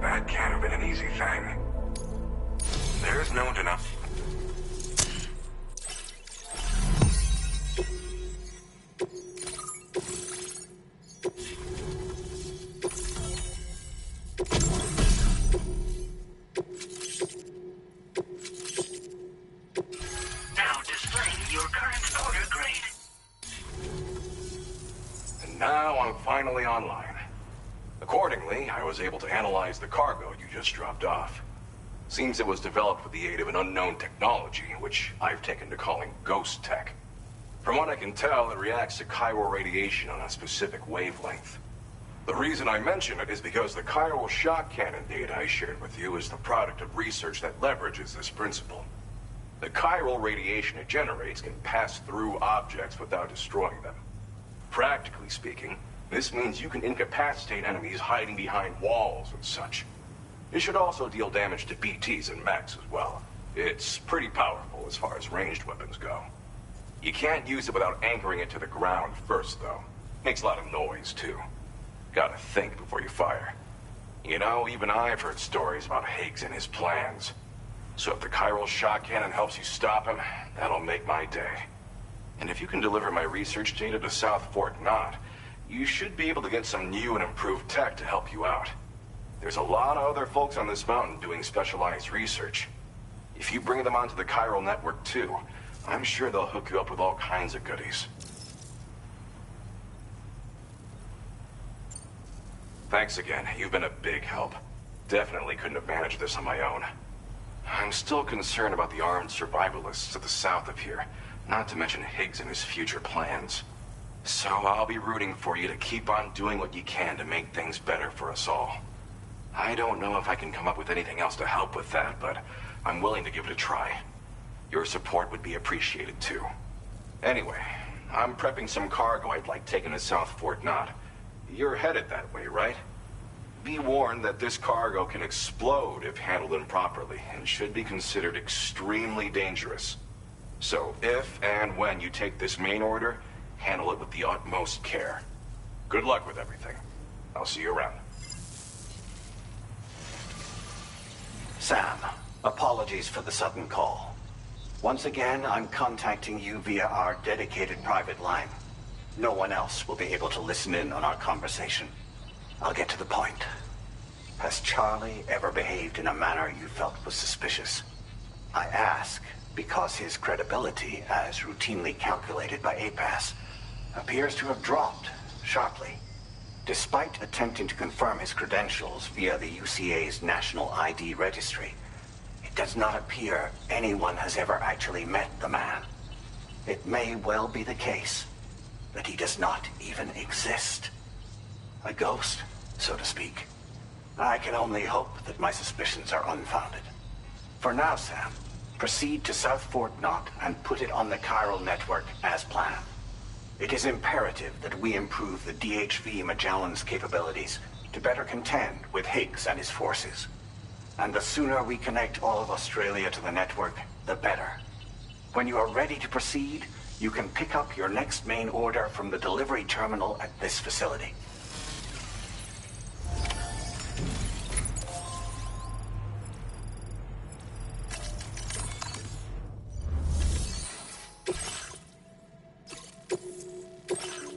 That can't have been an easy thing. There's no denying. Now displaying your current order grade. And now I'm finally online. Accordingly, I was able to analyze the cargo you just dropped off. Seems it was developed with the aid of an unknown technology, which I've taken to calling ghost tech. From what I can tell, it reacts to chiral radiation on a specific wavelength. The reason I mention it is because the chiral shock cannon data I shared with you is the product of research that leverages this principle. The chiral radiation it generates can pass through objects without destroying them. Practically speaking, this means you can incapacitate enemies hiding behind walls and such. It should also deal damage to BTs and mechs as well. It's pretty powerful as far as ranged weapons go. You can't use it without anchoring it to the ground first, though. Makes a lot of noise, too. Gotta think before you fire. You know, even I've heard stories about Higgs and his plans. So if the chiral shock cannon helps you stop him, that'll make my day. And if you can deliver my research data to South Fort Knot, you should be able to get some new and improved tech to help you out. There's a lot of other folks on this mountain doing specialized research. If you bring them onto the chiral network too, I'm sure they'll hook you up with all kinds of goodies. Thanks again. You've been a big help. Definitely couldn't have managed this on my own. I'm still concerned about the armed survivalists to the south of here, not to mention Higgs and his future plans. So I'll be rooting for you to keep on doing what you can to make things better for us all. I don't know if I can come up with anything else to help with that, but I'm willing to give it a try. Your support would be appreciated too. Anyway, I'm prepping some cargo I'd like taken to South Fort Knot. You're headed that way, right? Be warned that this cargo can explode if handled improperly, and should be considered extremely dangerous. So if and when you take this main order, handle it with the utmost care. Good luck with everything. I'll see you around. Sam, apologies for the sudden call. Once again, I'm contacting you via our dedicated private line. No one else will be able to listen in on our conversation. I'll get to the point. Has Charlie ever behaved in a manner you felt was suspicious? I ask because his credibility, as routinely calculated by APAS, appears to have dropped sharply. Despite attempting to confirm his credentials via the UCA's National ID Registry, it does not appear anyone has ever actually met the man. It may well be the case that he does not even exist. A ghost, so to speak. I can only hope that my suspicions are unfounded. For now, Sam, proceed to South Fort Knot and put it on the chiral network as planned. It is imperative that we improve the DHV Magellan's capabilities to better contend with Higgs and his forces. And the sooner we connect all of Australia to the network, the better. When you are ready to proceed, you can pick up your next main order from the delivery terminal at this facility.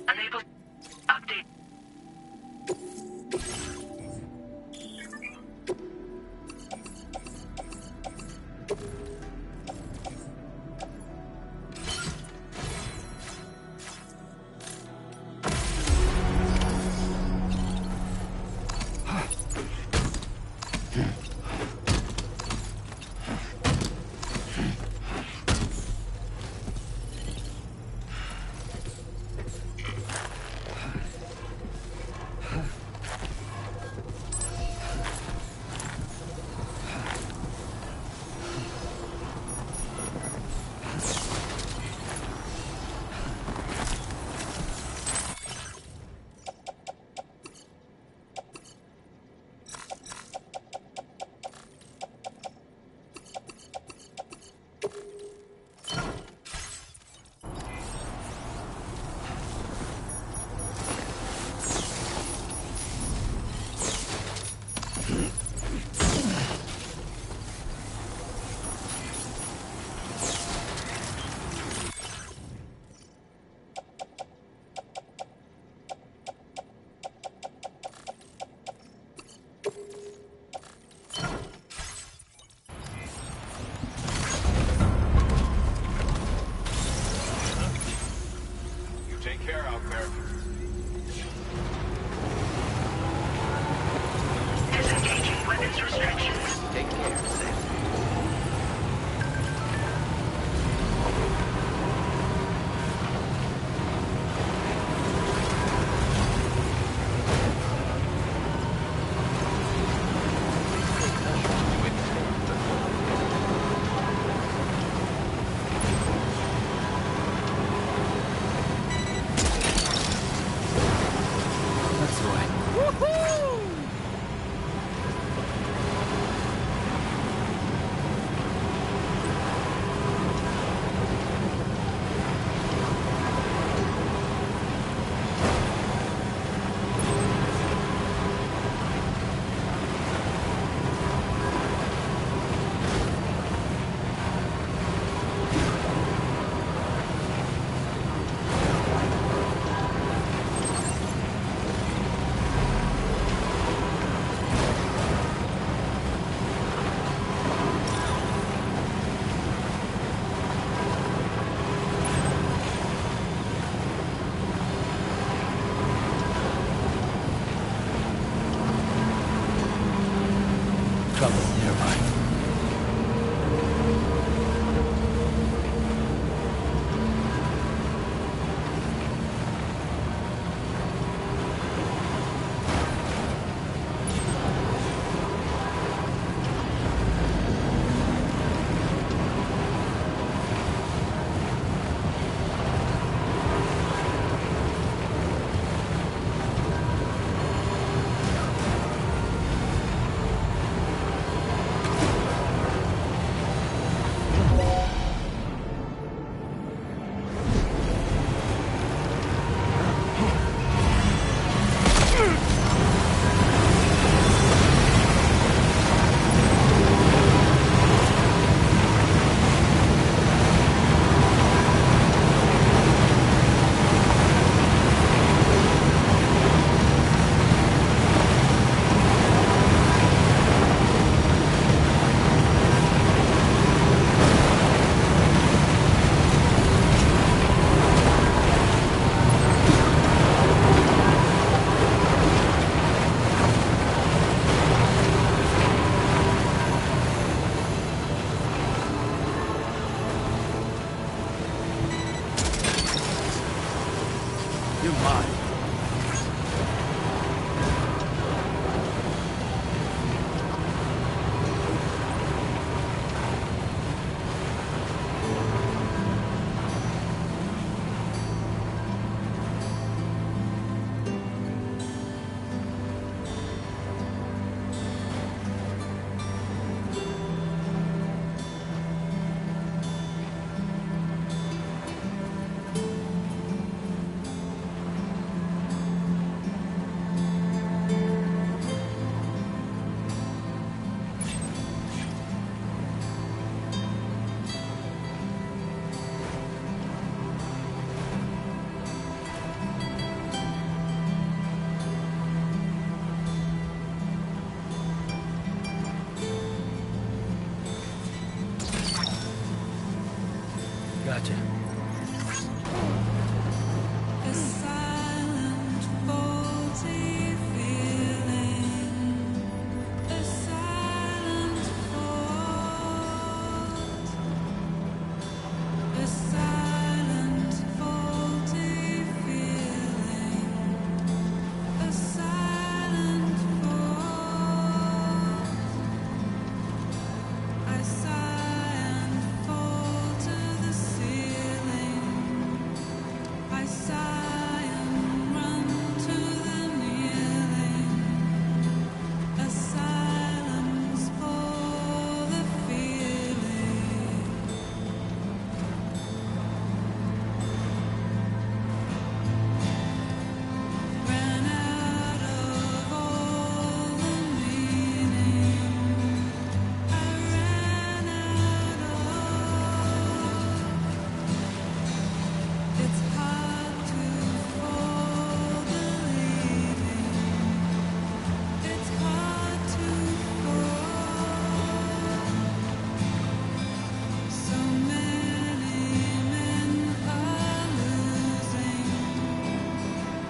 Unable. Update. Take care out there. Disengaging weapons restrictions. Take care, Sam. Trouble nearby. Gotcha. A silent, faulty feeling. A silent fault. A silent, faulty feeling. A silent fault. I sigh and fall to the ceiling. I sigh and run to the kneeling. A silence for the feeling. Ran out of all the meaning. I ran out of. It's hard to fall believing. It's hard to fall. So many men are losing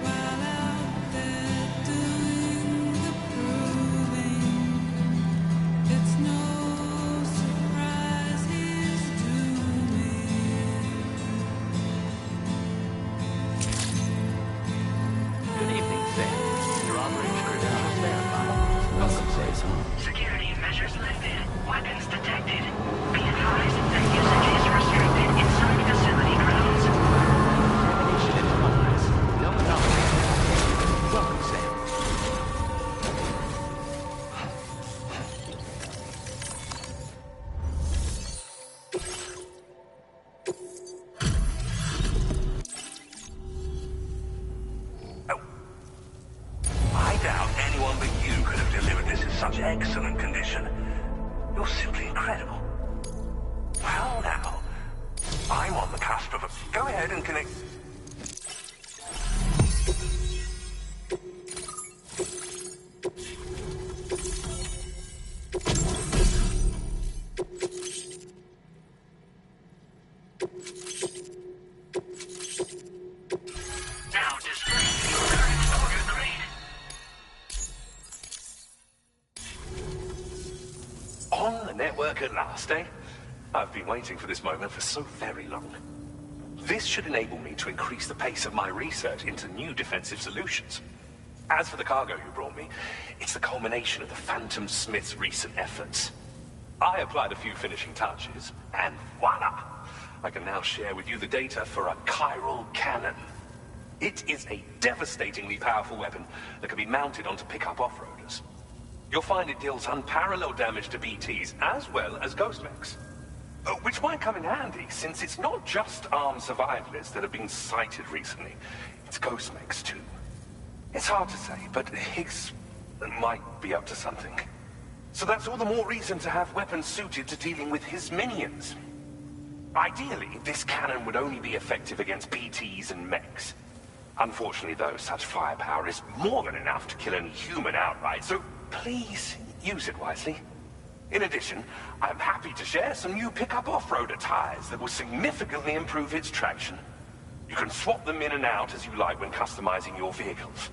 while out there doing the proving. It's no surprise he's dooming. Good evening, Sam. Your operating credentials verified. Welcome, Sam. Security measures lifted. Weapons detected. Be advised that usage is restricted inside facility grounds. Examination at Plies. No anomaly. Welcome, Sam. I doubt anyone but you could have delivered this in such excellent condition. You're simply incredible. Well, now, I'm on the cusp of a... Go ahead and connect... Now display your current order grade. On the network at last, eh? I've been waiting for this moment for so very long. This should enable me to increase the pace of my research into new defensive solutions. As for the cargo you brought me, it's the culmination of the Phantom Smith's recent efforts. I applied a few finishing touches, and voila! I can now share with you the data for a chiral cannon. It is a devastatingly powerful weapon that can be mounted onto pickup off-roaders. You'll find it deals unparalleled damage to BTs as well as ghost mechs. Which might come in handy, since it's not just armed survivalists that have been sighted recently. It's ghost mechs, too. It's hard to say, but Higgs might be up to something. So that's all the more reason to have weapons suited to dealing with his minions. Ideally, this cannon would only be effective against BTs and mechs. Unfortunately, though, such firepower is more than enough to kill any human outright, so please use it wisely. In addition, I'm happy to share some new pickup off-roader tires that will significantly improve its traction. You can swap them in and out as you like when customizing your vehicles.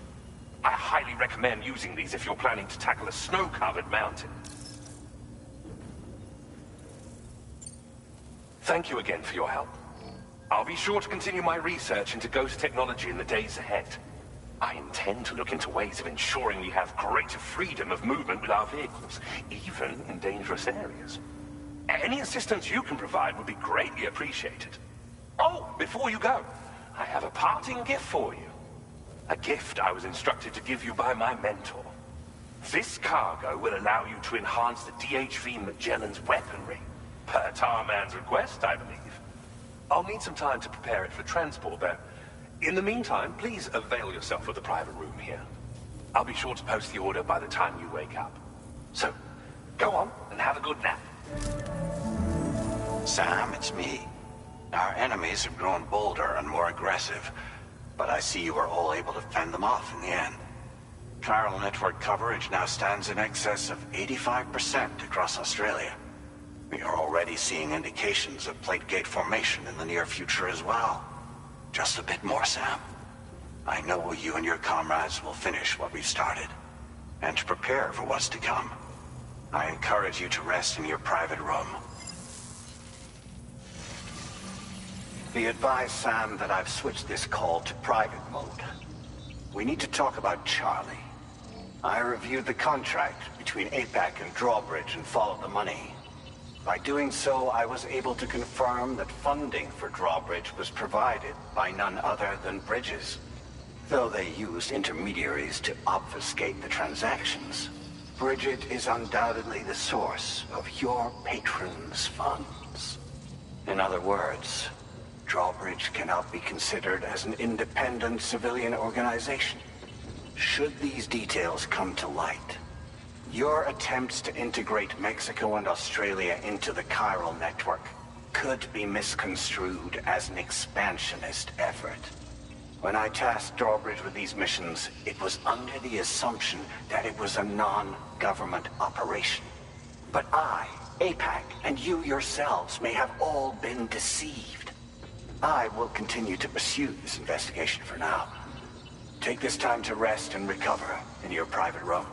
I highly recommend using these if you're planning to tackle a snow-covered mountain. Thank you again for your help. I'll be sure to continue my research into ghost technology in the days ahead. I intend to look into ways of ensuring we have greater freedom of movement with our vehicles, even in dangerous areas. Any assistance you can provide would be greatly appreciated. Oh, before you go, I have a parting gift for you. A gift I was instructed to give you by my mentor. This cargo will allow you to enhance the DHV Magellan's weaponry, per Tarman's request, I believe. I'll need some time to prepare it for transport, though. In the meantime, please avail yourself of the private room here. I'll be sure to post the order by the time you wake up. So, go on and have a good nap. Sam, it's me. Our enemies have grown bolder and more aggressive, but I see you were all able to fend them off in the end. Chiral network coverage now stands in excess of 85% across Australia. We are already seeing indications of plate gate formation in the near future as well. Just a bit more, Sam. I know you and your comrades will finish what we've started, and to prepare for what's to come. I encourage you to rest in your private room. Be advised, Sam, that I've switched this call to private mode. We need to talk about Charlie. I reviewed the contract between APAC and Drawbridge and followed the money. By doing so, I was able to confirm that funding for Drawbridge was provided by none other than Bridges. Though they used intermediaries to obfuscate the transactions, Bridget is undoubtedly the source of your patrons' funds. In other words, Drawbridge cannot be considered as an independent civilian organization. Should these details come to light, your attempts to integrate Mexico and Australia into the chiral network could be misconstrued as an expansionist effort. When I tasked Drawbridge with these missions, it was under the assumption that it was a non-government operation. But I, APAC, and you yourselves may have all been deceived. I will continue to pursue this investigation for now. Take this time to rest and recover in your private room.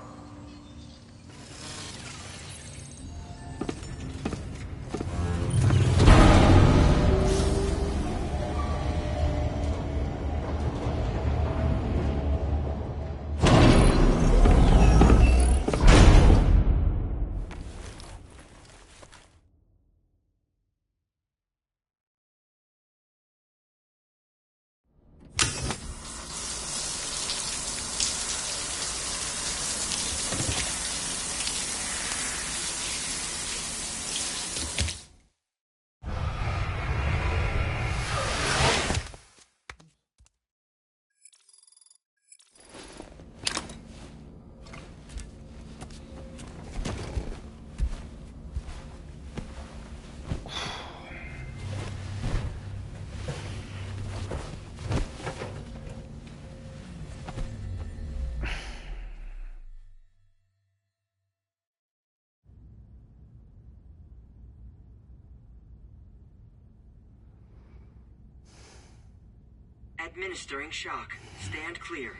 Administering shock. Stand clear.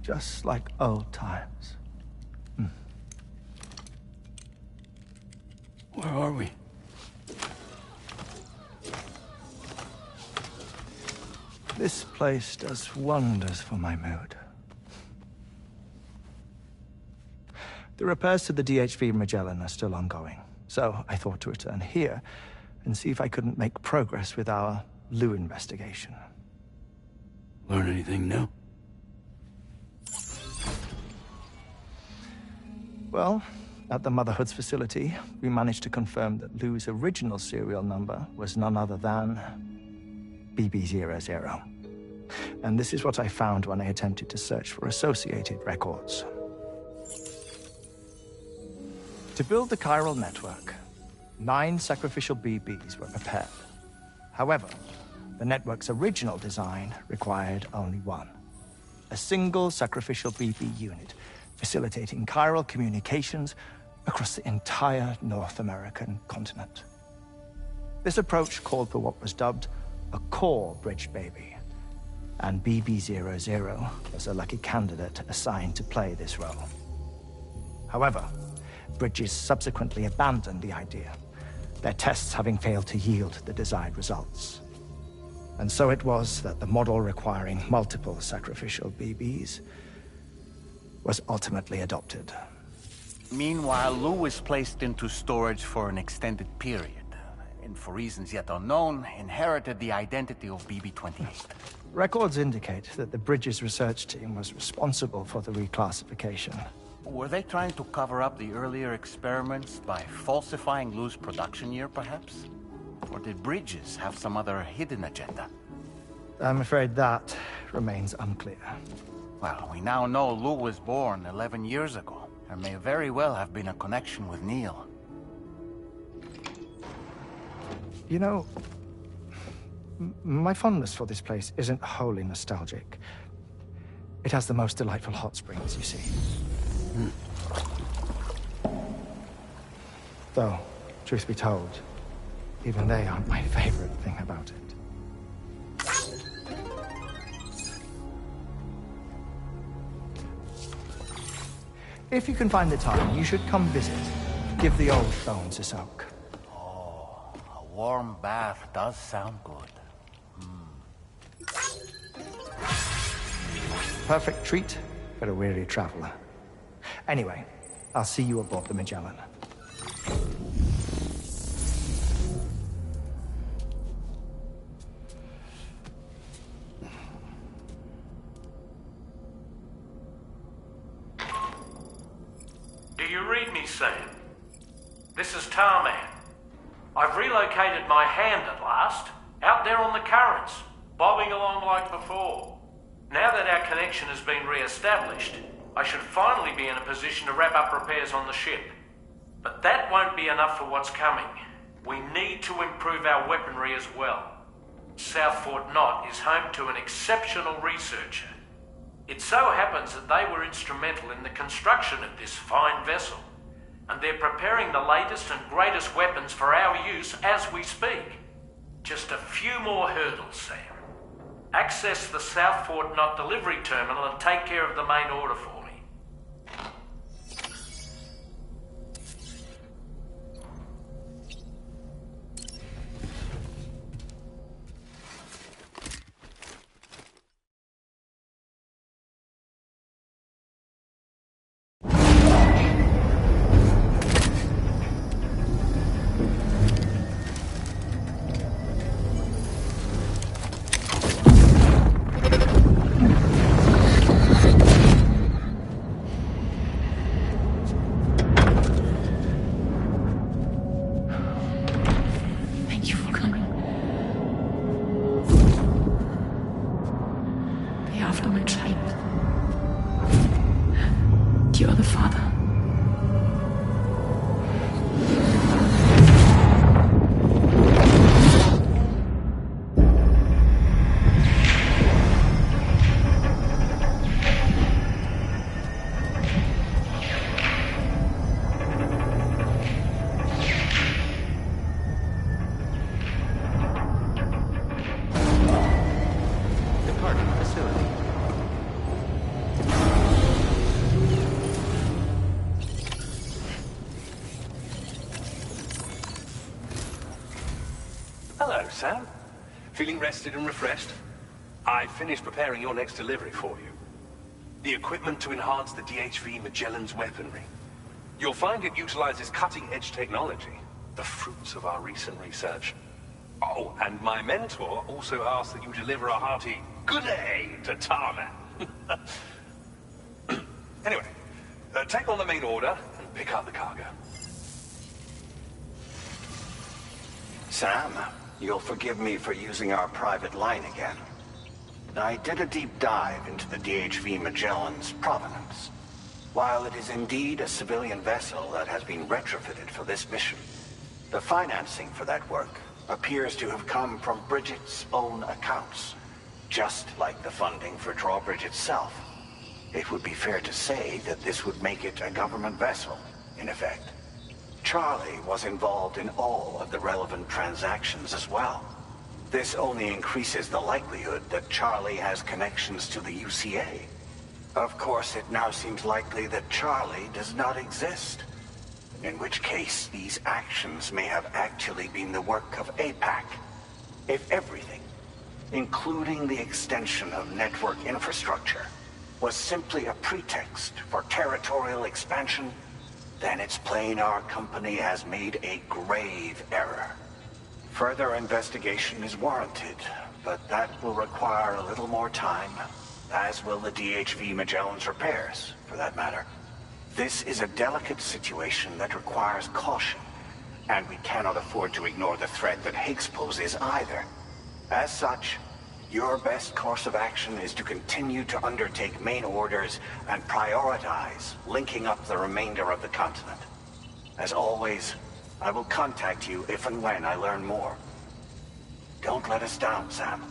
Just like old times. Where are we? This place does wonders for my mood. The repairs to the DHV Magellan are still ongoing, so I thought to return here and see if I couldn't make progress with our Lou investigation. Learn anything new? Well, at the Motherhood's facility, we managed to confirm that Lou's original serial number was none other than BB00. And this is what I found when I attempted to search for associated records. To build the chiral network, 9 sacrificial BBs were prepared. However, the network's original design required only 1. A single sacrificial BB unit, facilitating chiral communications across the entire North American continent. This approach called for what was dubbed a core bridge baby, and BB00 was a lucky candidate assigned to play this role. However, Bridges subsequently abandoned the idea, their tests having failed to yield the desired results. And so it was that the model requiring multiple sacrificial BBs was ultimately adopted. Meanwhile, Lou was placed into storage for an extended period, and for reasons yet unknown, inherited the identity of BB-28. Records indicate that the Bridges research team was responsible for the reclassification. Were they trying to cover up the earlier experiments by falsifying Lou's production year, perhaps? Or did Bridges have some other hidden agenda? I'm afraid that remains unclear. Well, we now know Lou was born 11 years ago. There may very well have been a connection with Neil. You know, My fondness for this place isn't wholly nostalgic. It has the most delightful hot springs, you see. Though, truth be told, even they aren't my favorite thing about it. If you can find the time, you should come visit. Give the old bones a soak. Oh, a warm bath does sound good. Perfect treat for a weary traveler. Anyway, I'll see you aboard the Magellan. Do you read me, Sam? This is Tarman. I've relocated my hand at last, out there on the currents, bobbing along like before. Now that our connection has been re-established, I should finally be in a position to wrap up repairs on the ship. But that won't be enough for what's coming. We need to improve our weaponry as well. South Fort Knot is home to an exceptional researcher. It so happens that they were instrumental in the construction of this fine vessel, and they're preparing the latest and greatest weapons for our use as we speak. Just a few more hurdles, Sam. Access the South Fort Knot delivery terminal and take care of the main order for me. You're the father. Departing facility. Hello, Sam. Feeling rested and refreshed? I finished preparing your next delivery for you. The equipment to enhance the DHV Magellan's weaponry. You'll find it utilizes cutting-edge technology, the fruits of our recent research. Oh, and my mentor also asked that you deliver a hearty good day to Tarman. Anyway, take on the main order and pick up the cargo. Sam, you'll forgive me for using our private line again. I did a deep dive into the DHV Magellan's provenance. While it is indeed a civilian vessel that has been retrofitted for this mission, the financing for that work appears to have come from Bridget's own accounts, just like the funding for Drawbridge itself. It would be fair to say that this would make it a government vessel, in effect. Charlie was involved in all of the relevant transactions as well. This only increases the likelihood that Charlie has connections to the UCA. Of course, it now seems likely that Charlie does not exist. In which case, these actions may have actually been the work of APAC. If everything, including the extension of network infrastructure, was simply a pretext for territorial expansion, then it's plain our company has made a grave error. Further investigation is warranted, but that will require a little more time, as will the DHV Magellan's repairs, for that matter. This is a delicate situation that requires caution, and we cannot afford to ignore the threat that Higgs poses either. As such, your best course of action is to continue to undertake main orders and prioritize linking up the remainder of the continent. As always, I will contact you if and when I learn more. Don't let us down, Sam.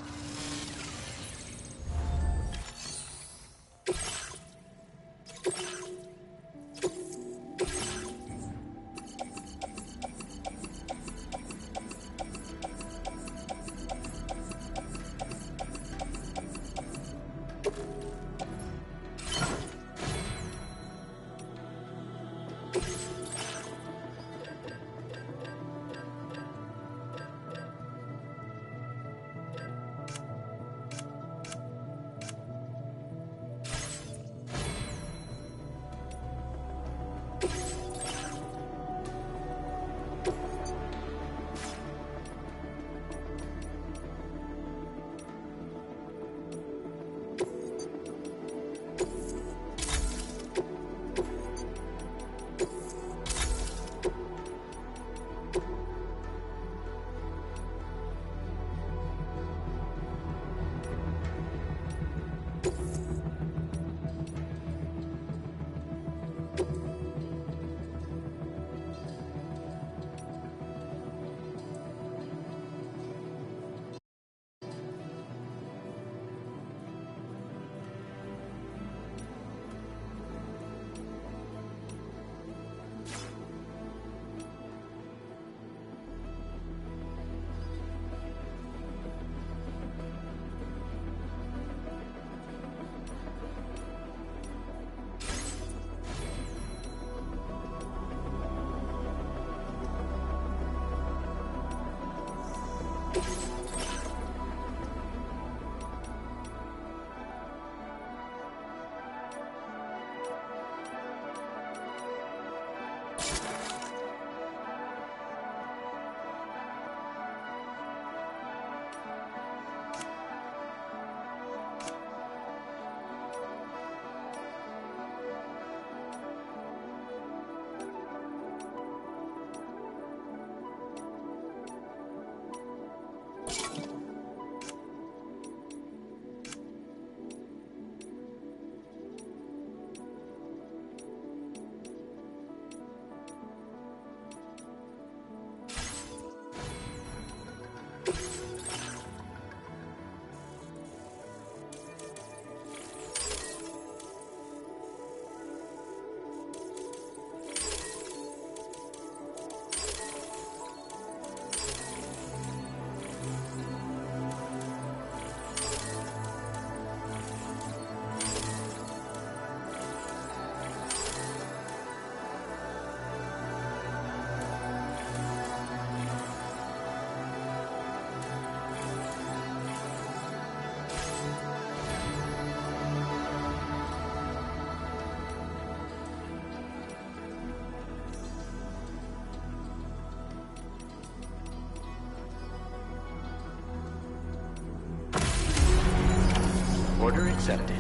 Order accepted.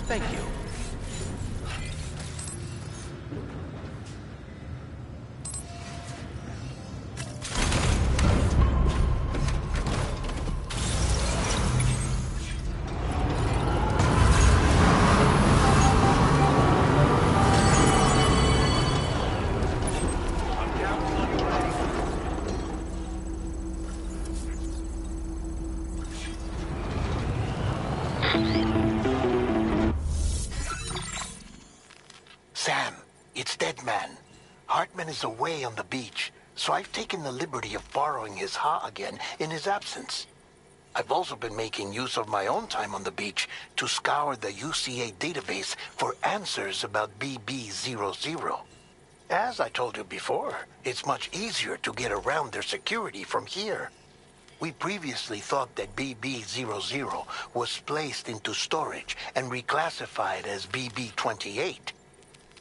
Thank you. Sam, it's Deadman. Hartman is away on the beach, so I've taken the liberty of borrowing his Ha again in his absence. I've also been making use of my own time on the beach to scour the UCA database for answers about BB00. As I told you before, it's much easier to get around their security from here. We previously thought that BB00 was placed into storage and reclassified as BB28,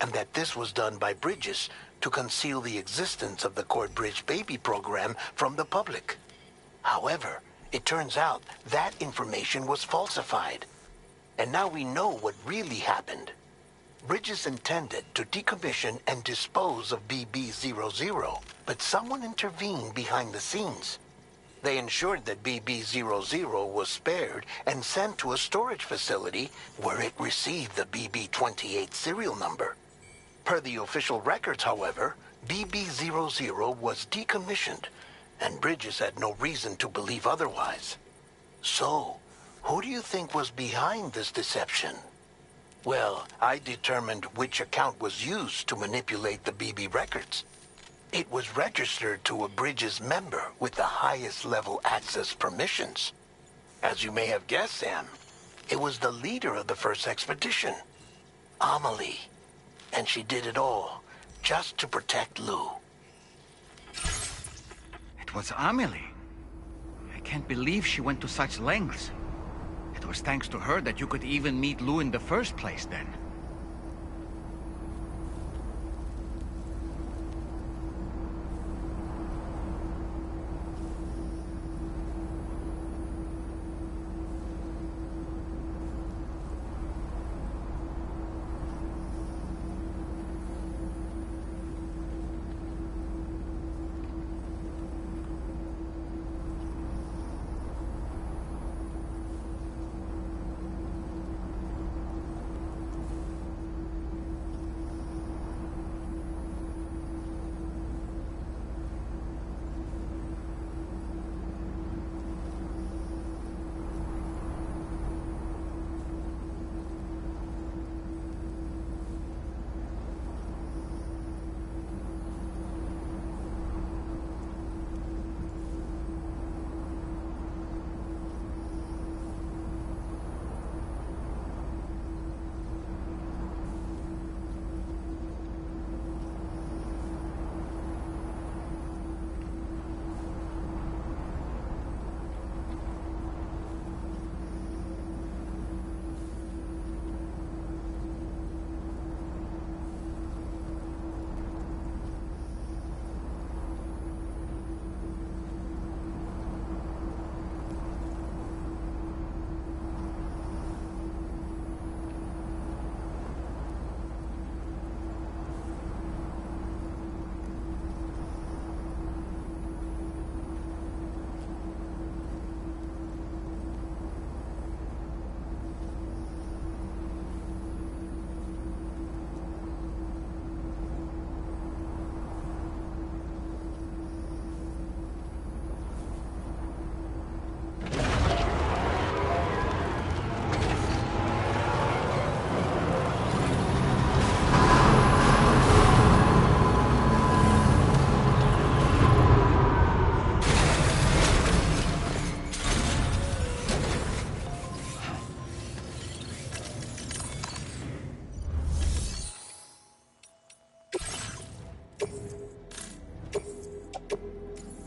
and that this was done by Bridges to conceal the existence of the Cord Bridge Baby program from the public. However, it turns out that information was falsified. And now we know what really happened. Bridges intended to decommission and dispose of BB00, but someone intervened behind the scenes. They ensured that BB00 was spared and sent to a storage facility where it received the BB28 serial number. Per the official records, however, BB00 was decommissioned, and Bridges had no reason to believe otherwise. So, who do you think was behind this deception? Well, I determined which account was used to manipulate the BB records. It was registered to a Bridges member with the highest level access permissions. As you may have guessed, Sam, it was the leader of the first expedition, Amelie. And she did it all just to protect Lou. It was Amelie. I can't believe she went to such lengths. It was thanks to her that you could even meet Lou in the first place, then.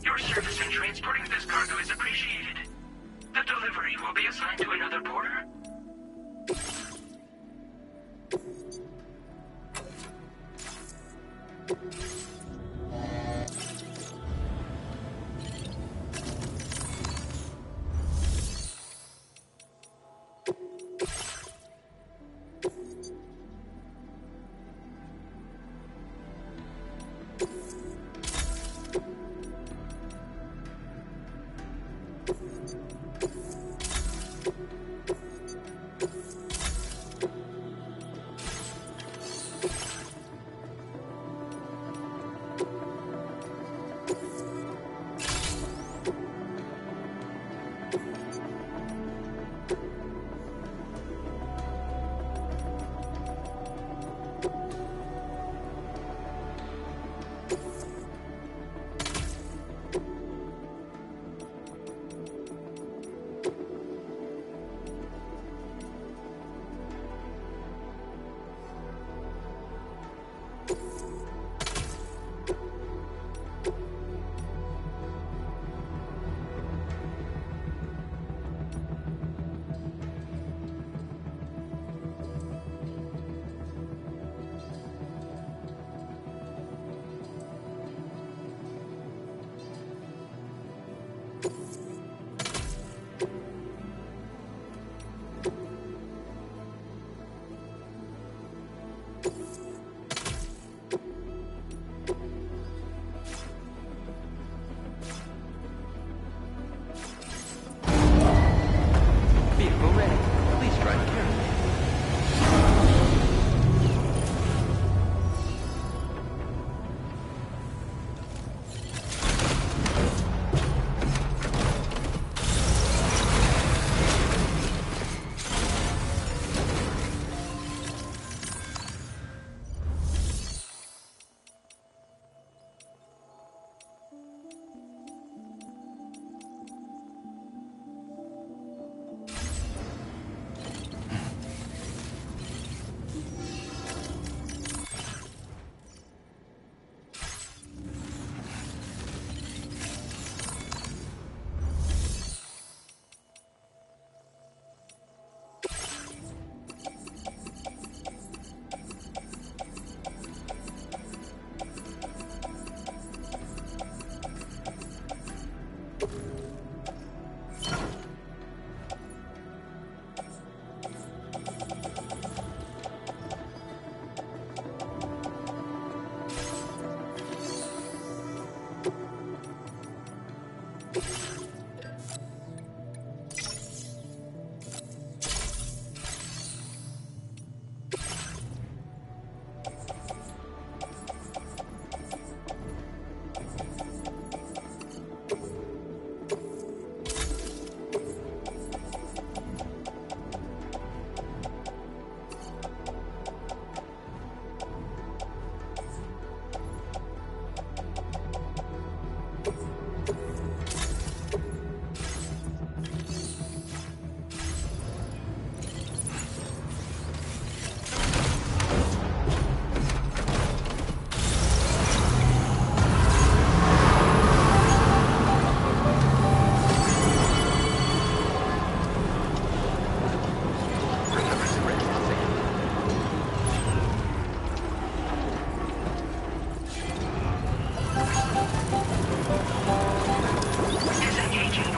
Your service in transporting this cargo is appreciated. The delivery will be assigned to another porter.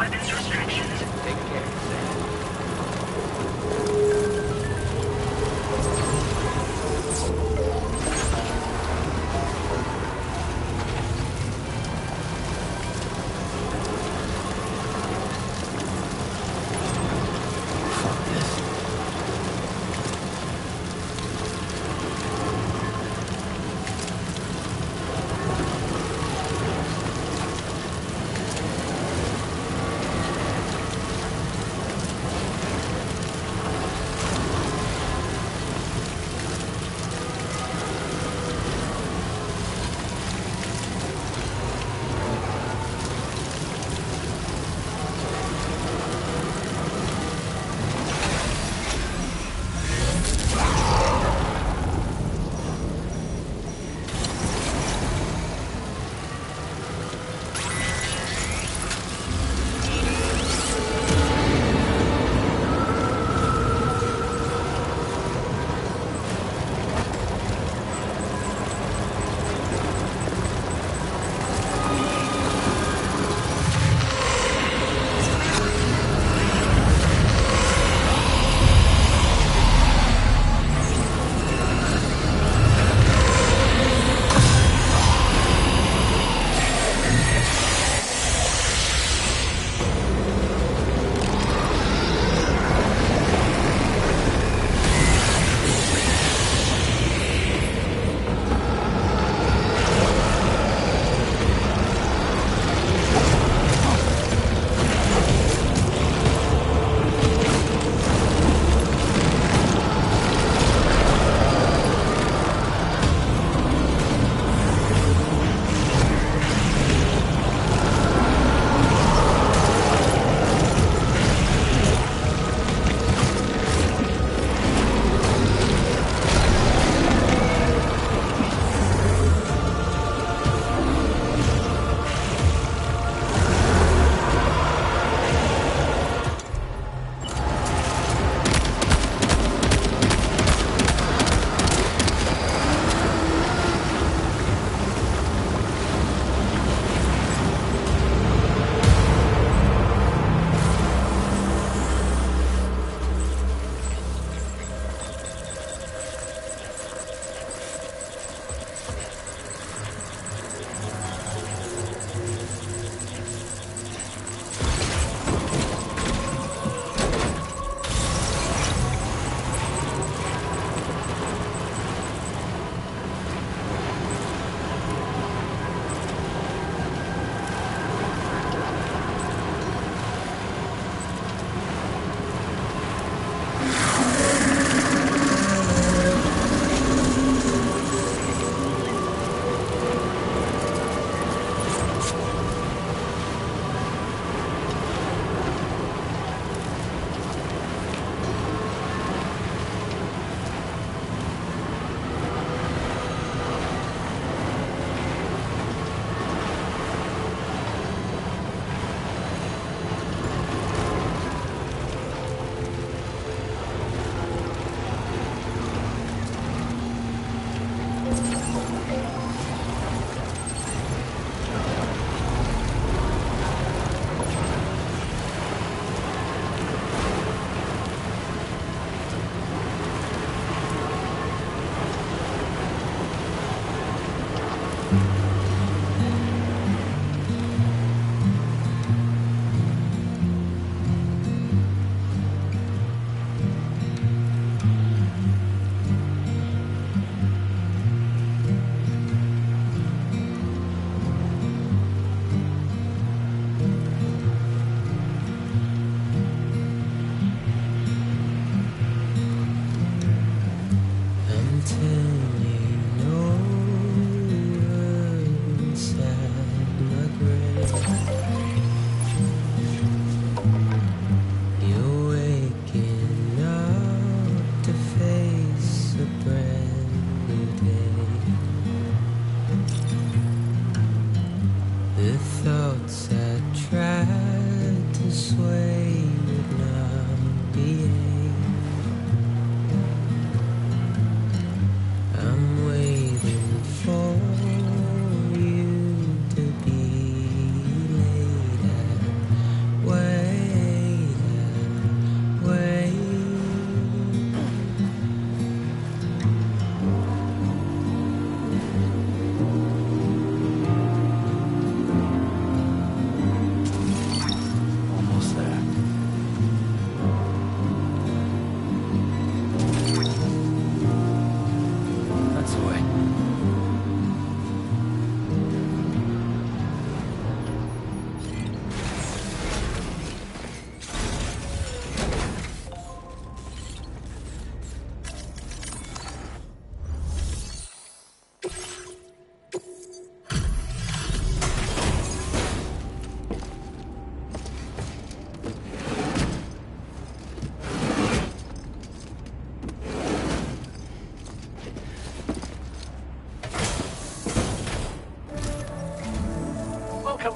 weapons restrictions. Take care, Sam.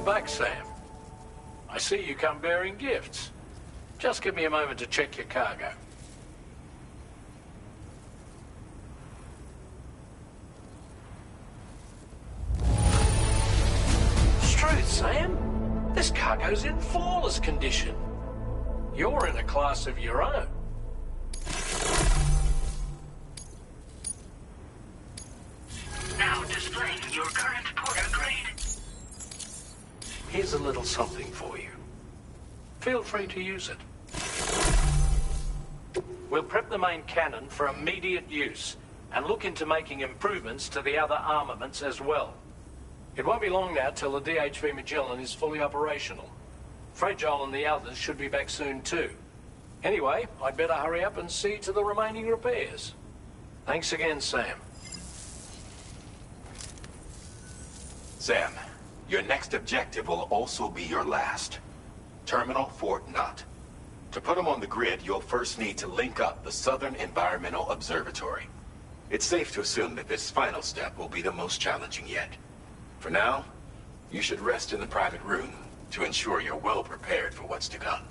back, Sam. I see you come bearing gifts. Just give me a moment to check your cargo. Truth, Sam. This cargo's in flawless condition. You're in a class of your own. Now displaying your current porter grade. Here's a little something for you. Feel free to use it. We'll prep the main cannon for immediate use and look into making improvements to the other armaments as well. It won't be long now till the DHV Magellan is fully operational. Fragile and the others should be back soon too. Anyway, I'd better hurry up and see to the remaining repairs. Thanks again, Sam. Sam, your next objective will also be your last. Terminal Fort Knott. To put them on the grid, you'll first need to link up the Southern Environmental Observatory. It's safe to assume that this final step will be the most challenging yet. For now, you should rest in the private room to ensure you're well prepared for what's to come.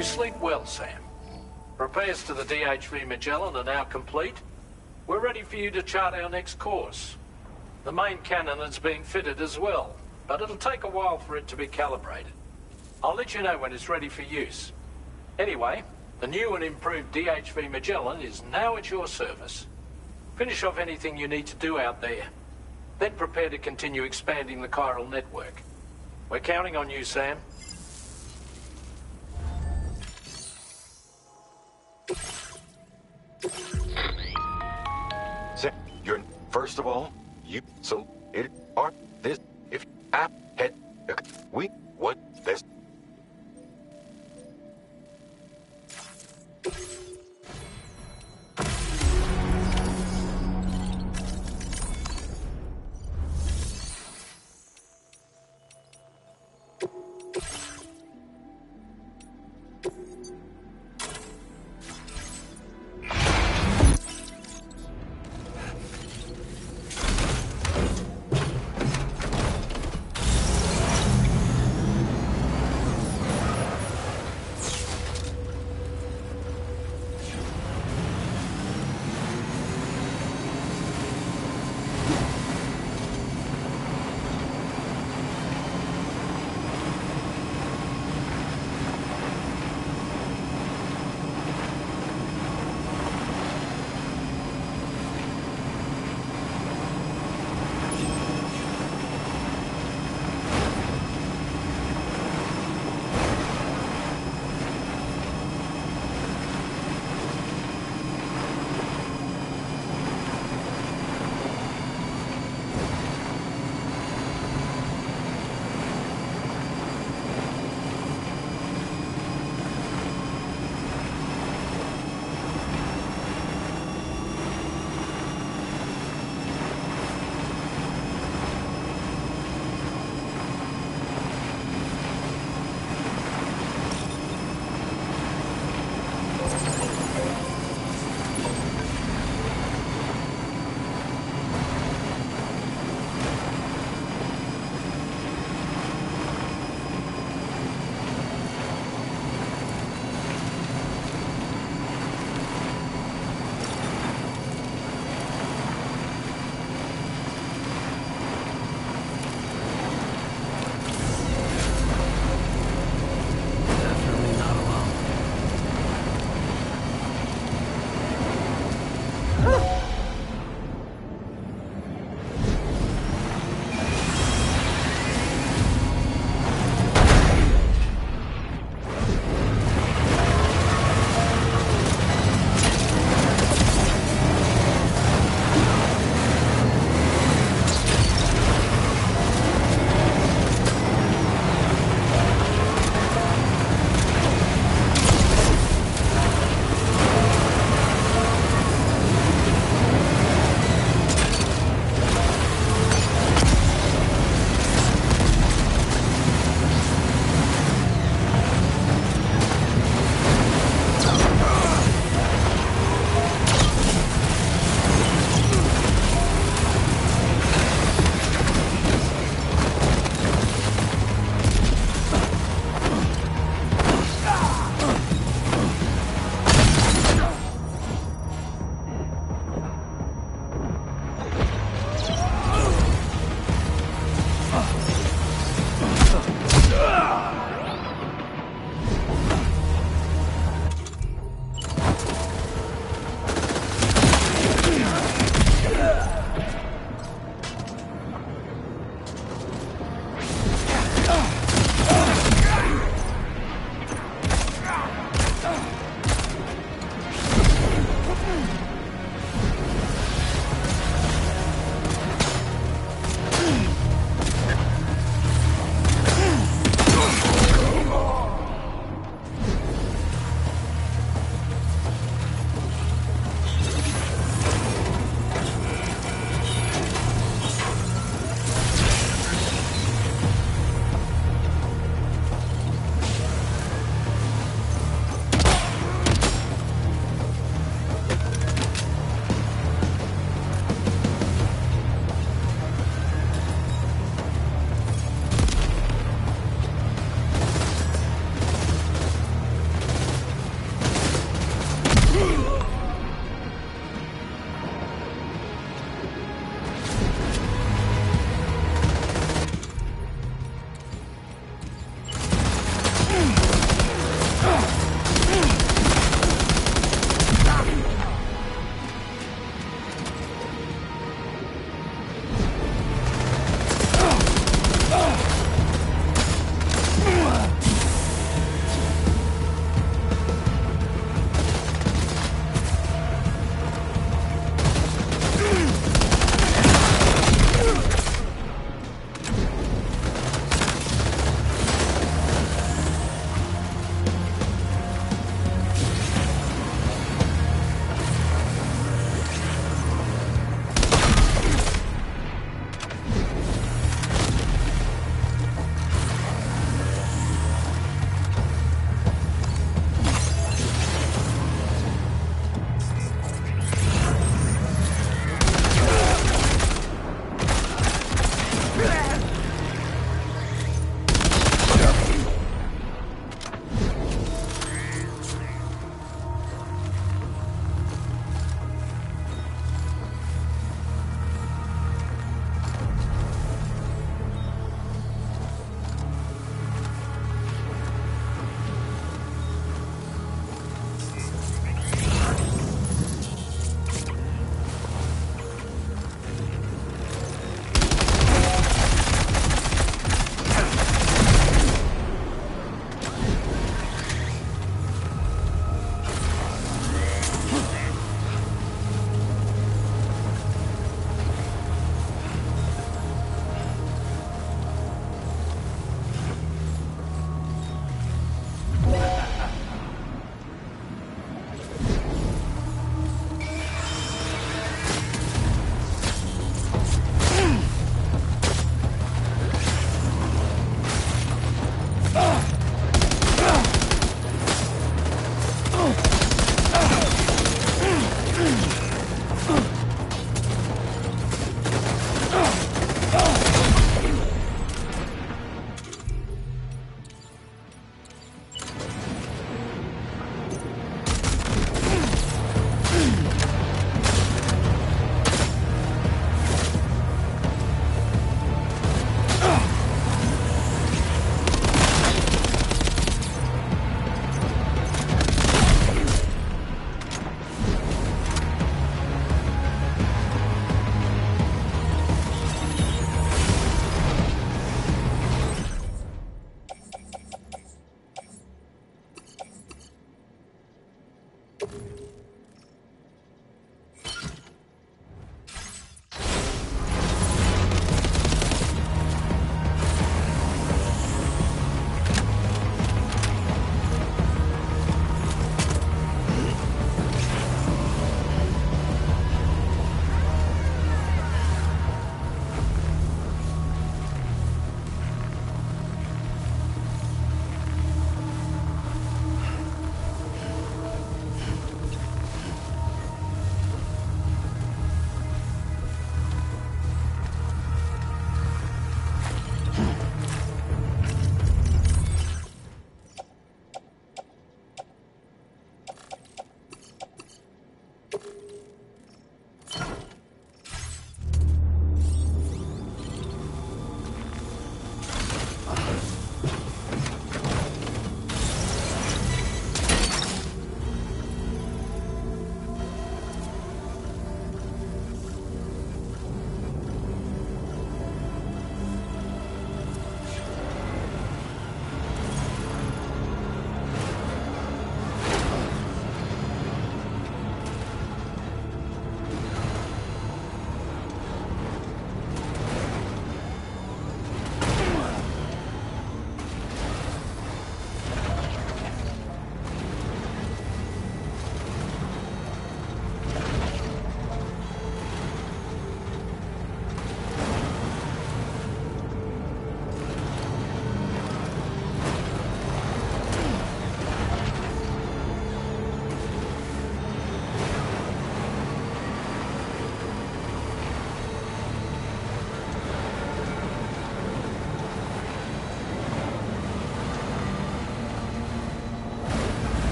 you sleep well, Sam? Repairs to the DHV Magellan are now complete. We're ready for you to chart our next course. The main cannon is being fitted as well, but it'll take a while for it to be calibrated. I'll let you know when it's ready for use. Anyway, the new and improved DHV Magellan is now at your service. Finish off anything you need to do out there. Then prepare to continue expanding the chiral network. We're counting on you, Sam. Sam, you're first of all, you so it are this if I had we what this.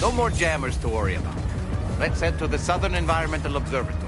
No more jammers to worry about. Let's head to the Southern Environmental Observatory.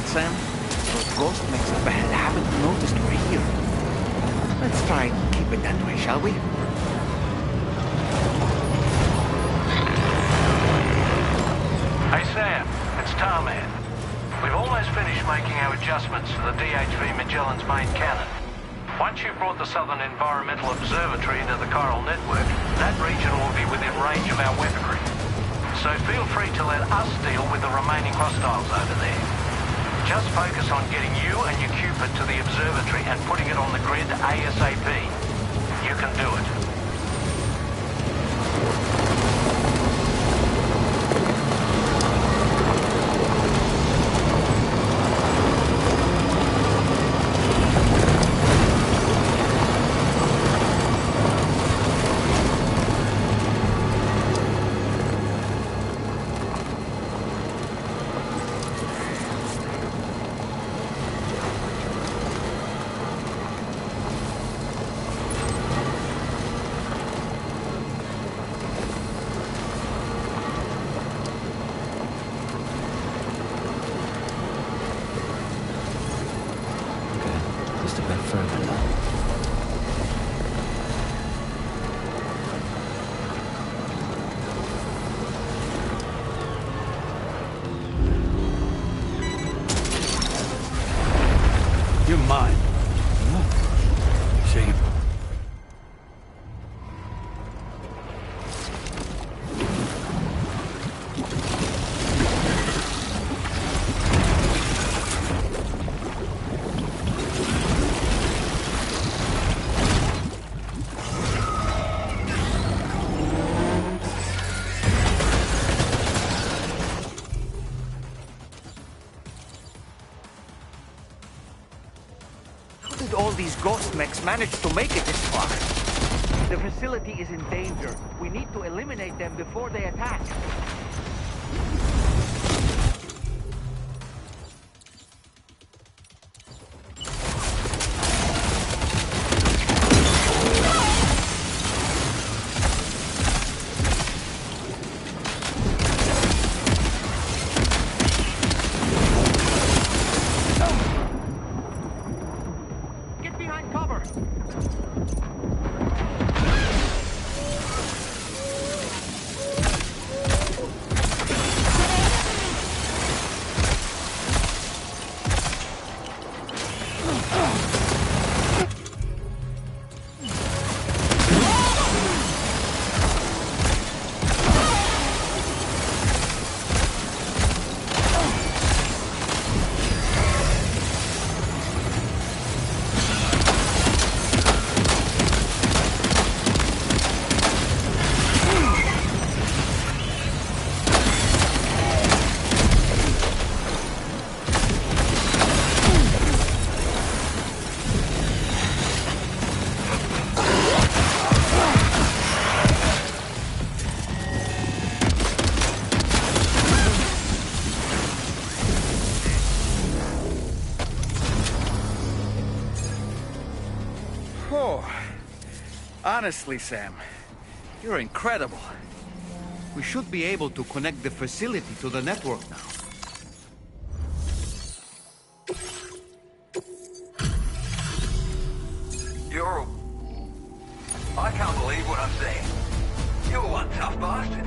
Sam? Those ghost mechs up ahead haven't noticed we're here. Let's try and keep it that way, shall we? Hey Sam, it's Tarman. We've almost finished making our adjustments to the DHV Magellan's main cannon. Once you've brought the Southern Environmental Observatory into the chiral network, that region will be within range of our weaponry. So feel free to let us deal with the remaining hostiles over there. Just focus on getting you and your Cupid to the observatory and putting it on the grid ASAP. You can do it. You're mine. Shame. All these ghost mechs managed to make it this far. The facility is in danger. We need to eliminate them before they attack. Oh, honestly, Sam, you're incredible. We should be able to connect the facility to the network now. I can't believe what I'm seeing. You're one tough bastard.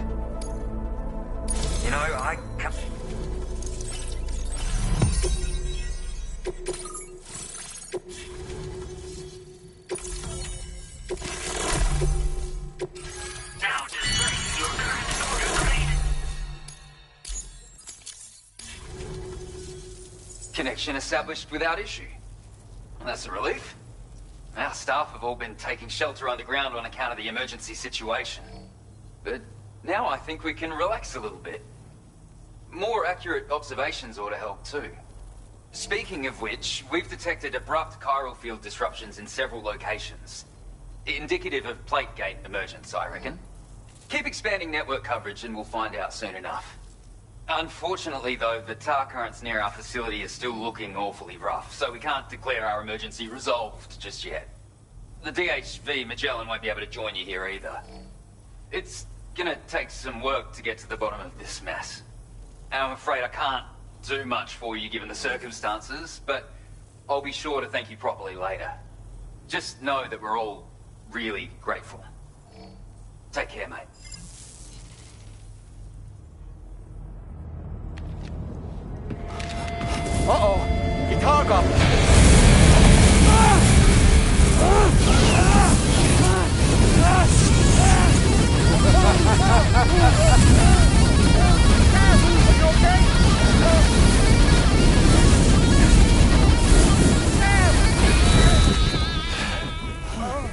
You know, I can't... Now display your current order grade. Connection established without issue. Well, that's a relief. Our staff have all been taking shelter underground on account of the emergency situation. But now I think we can relax a little bit. More accurate observations ought to help too. Speaking of which, we've detected abrupt chiral field disruptions in several locations. Indicative of plate gate emergence, I reckon. Keep expanding network coverage and we'll find out soon enough. Unfortunately, though, the tar currents near our facility are still looking awfully rough, so we can't declare our emergency resolved just yet. The DHV Magellan won't be able to join you here either. It's gonna take some work to get to the bottom of this mess. And I'm afraid I can't do much for you given the circumstances, but I'll be sure to thank you properly later. Just know that we're all really grateful. Take care, mate. Uh-oh! Guitar up! Are you okay?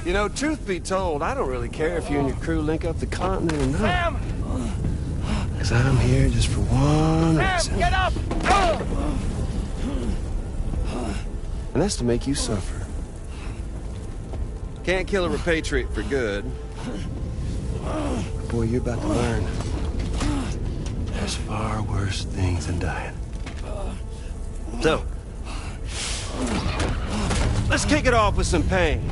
You know, truth be told, I don't really care if you and your crew link up the continent or not. Sam! Because I'm here just for one reason. Sam, get up! And that's to make you suffer. Can't kill a repatriate for good. But boy, you're about to learn. There's far worse things than dying. So, let's kick it off with some pain.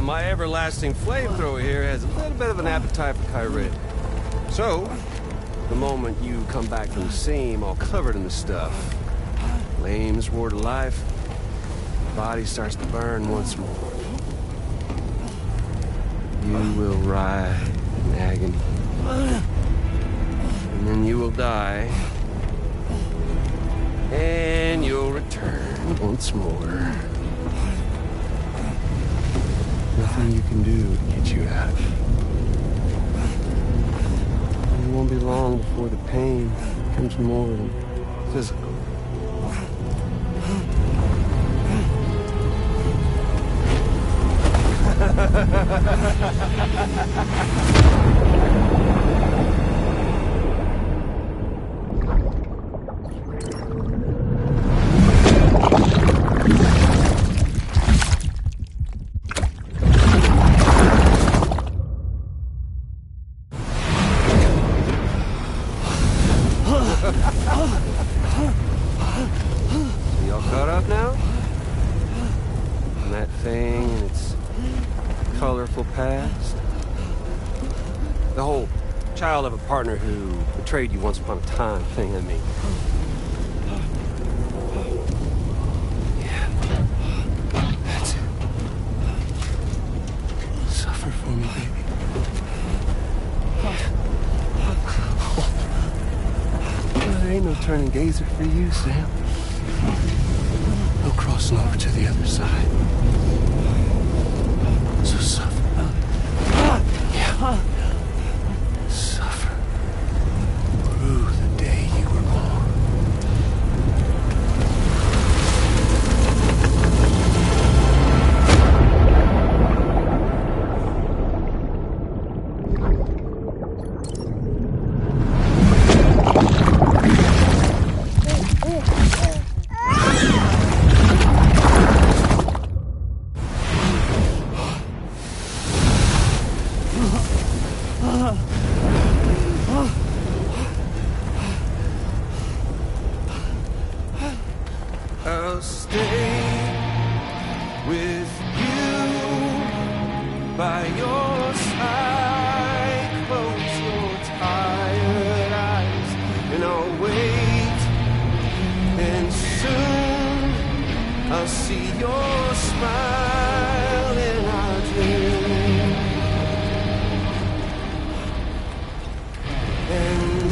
Everlasting flamethrower here has a little bit of an appetite for Kyrit. So, the moment you come back from the seam all covered in the stuff, flames roar to life, the body starts to burn once more. You will writhe in agony. And then you will die. And you'll return once more. Nothing you can do to get you out. And it won't be long before the pain becomes more than physical. Y'all caught up now? On that thing and its colorful past? The whole child of a partner who betrayed you once upon a time thing, I mean. Yeah. That's it. Suffer for me, baby. There ain't no turning gazer for you, Sam. No crossing over to the other side. So suffer. Yeah. Suffer. Through the day you were born. I'll stay with you by your side. Close your tired eyes, and I'll wait. And soon I'll see your smile in our dream. And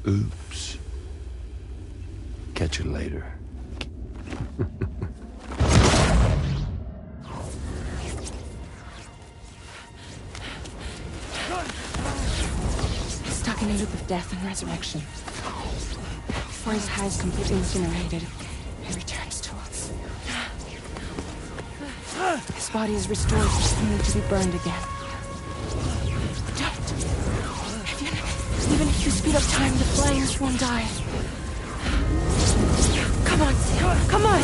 Oops. Catch you later. Stuck in a loop of death and resurrection. Before his high is completely incinerated, he returns to us. His body is restored, only to be burned again. Don't! Even if you speed up time, the flames won't die. Come on, Sam, come on!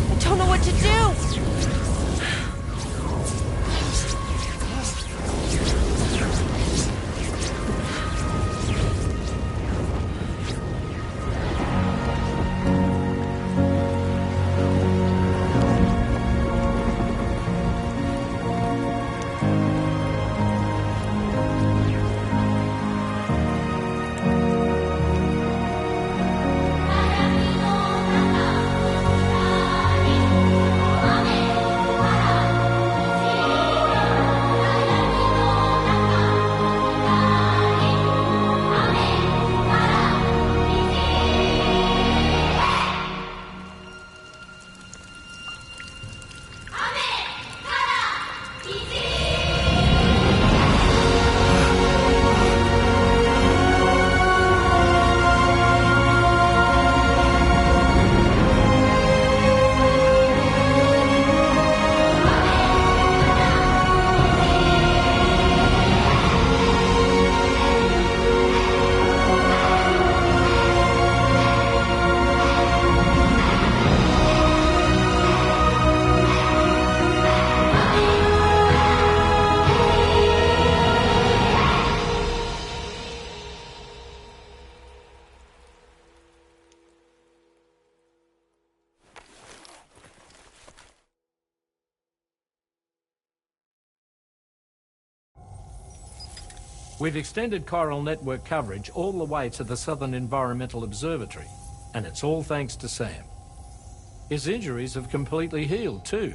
I don't know what to do! We've extended chiral network coverage all the way to the Southern Environmental Observatory, and it's all thanks to Sam. His injuries have completely healed too.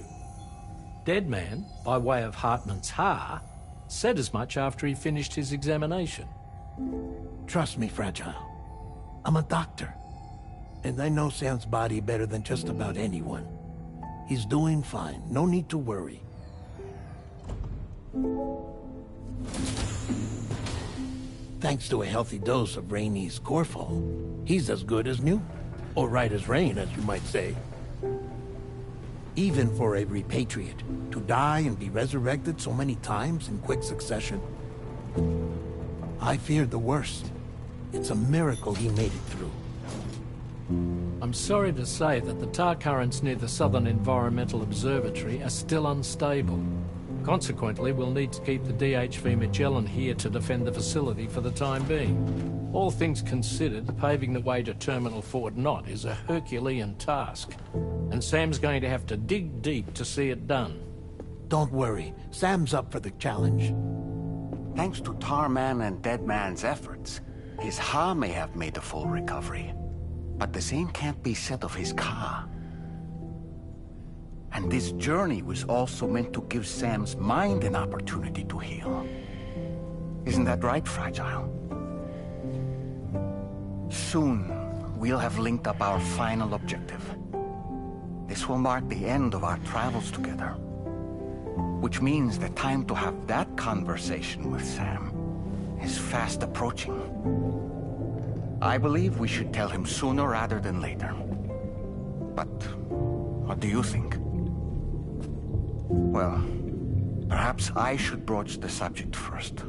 Deadman, by way of Hartman's Ha, said as much after he finished his examination. Trust me, Fragile. I'm a doctor, and I know Sam's body better than just about anyone. He's doing fine. No need to worry. Thanks to a healthy dose of Rainey's Corfol, he's as good as new. Or right as rain, as you might say. Even for a repatriate, to die and be resurrected so many times in quick succession. I feared the worst. It's a miracle he made it through. I'm sorry to say that the tar currents near the Southern Environmental Observatory are still unstable. Consequently, we'll need to keep the DHV Magellan here to defend the facility for the time being. All things considered, paving the way to Terminal Fort Knott is a Herculean task, and Sam's going to have to dig deep to see it done. Don't worry, Sam's up for the challenge. Thanks to Tarman and Deadman's efforts, his Ha may have made a full recovery. But the same can't be said of his Ka. And this journey was also meant to give Sam's mind an opportunity to heal. Isn't that right, Fragile? Soon, we'll have linked up our final objective. This will mark the end of our travels together. Which means the time to have that conversation with Sam is fast approaching. I believe we should tell him sooner rather than later. But what do you think? Well, perhaps I should broach the subject first.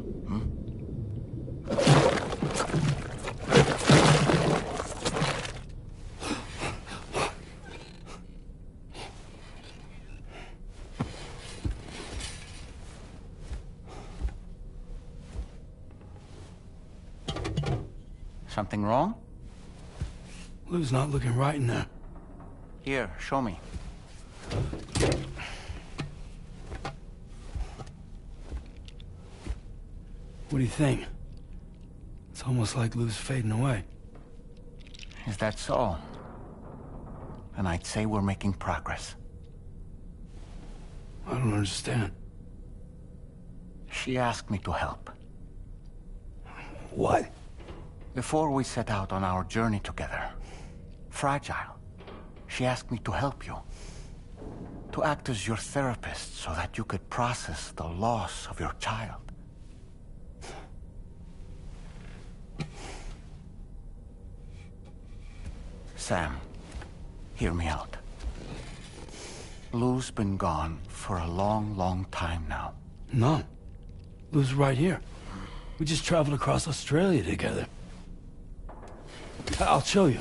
Something wrong? Lou's not looking right in there. Here, show me. What do you think? It's almost like Lou's fading away. Is that so? And I'd say we're making progress. I don't understand. She asked me to help. What? Before we set out on our journey together, Fragile, she asked me to help you. To act as your therapist so that you could process the loss of your child. Sam, hear me out. Lou's been gone for a long, long time now. No. Lou's right here. We just traveled across Australia together. I'll show you.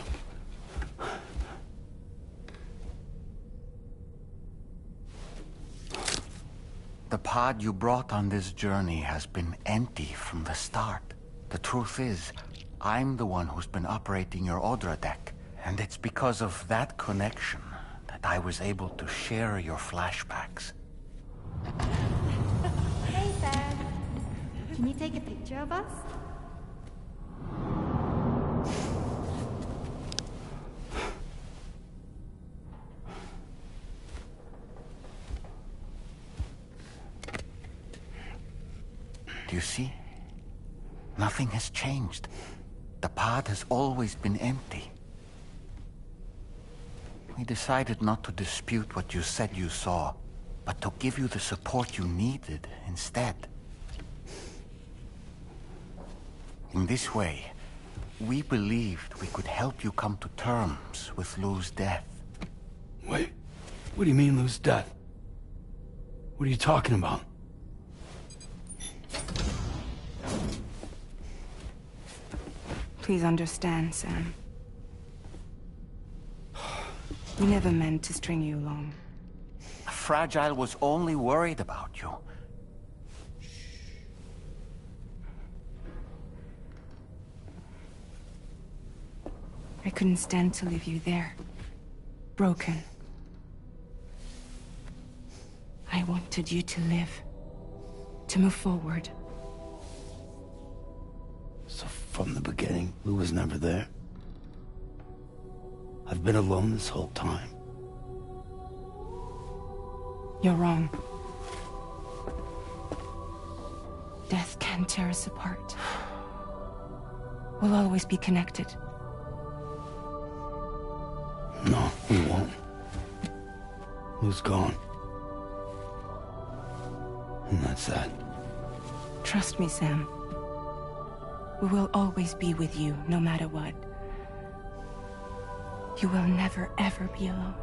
The pod you brought on this journey has been empty from the start. The truth is, I'm the one who's been operating your Odra deck. And it's because of that connection that I was able to share your flashbacks. Hey, Sam. Can you take a picture of us? Do you see? Nothing has changed. The pod has always been empty. We decided not to dispute what you said you saw, but to give you the support you needed instead. In this way, we believed we could help you come to terms with Lou's death. Wait, what do you mean Lou's death? What are you talking about? Please understand, Sam. We never meant to string you along. Fragile was only worried about you. I couldn't stand to leave you there. Broken. I wanted you to live. To move forward. So from the beginning, Lou was never there? I've been alone this whole time. You're wrong. Death can tear us apart. We'll always be connected. No, we won't. Lou's gone. And that's that. Trust me, Sam. We will always be with you, no matter what. You will never, ever be alone.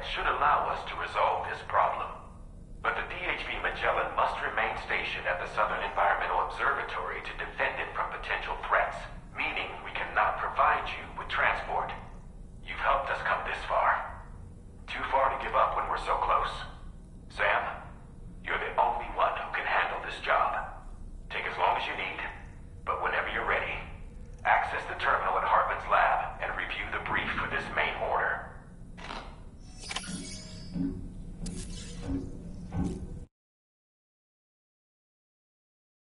set should allow us to resolve this problem. But the DHV Magellan must remain stationed at the Southern Environmental Observatory to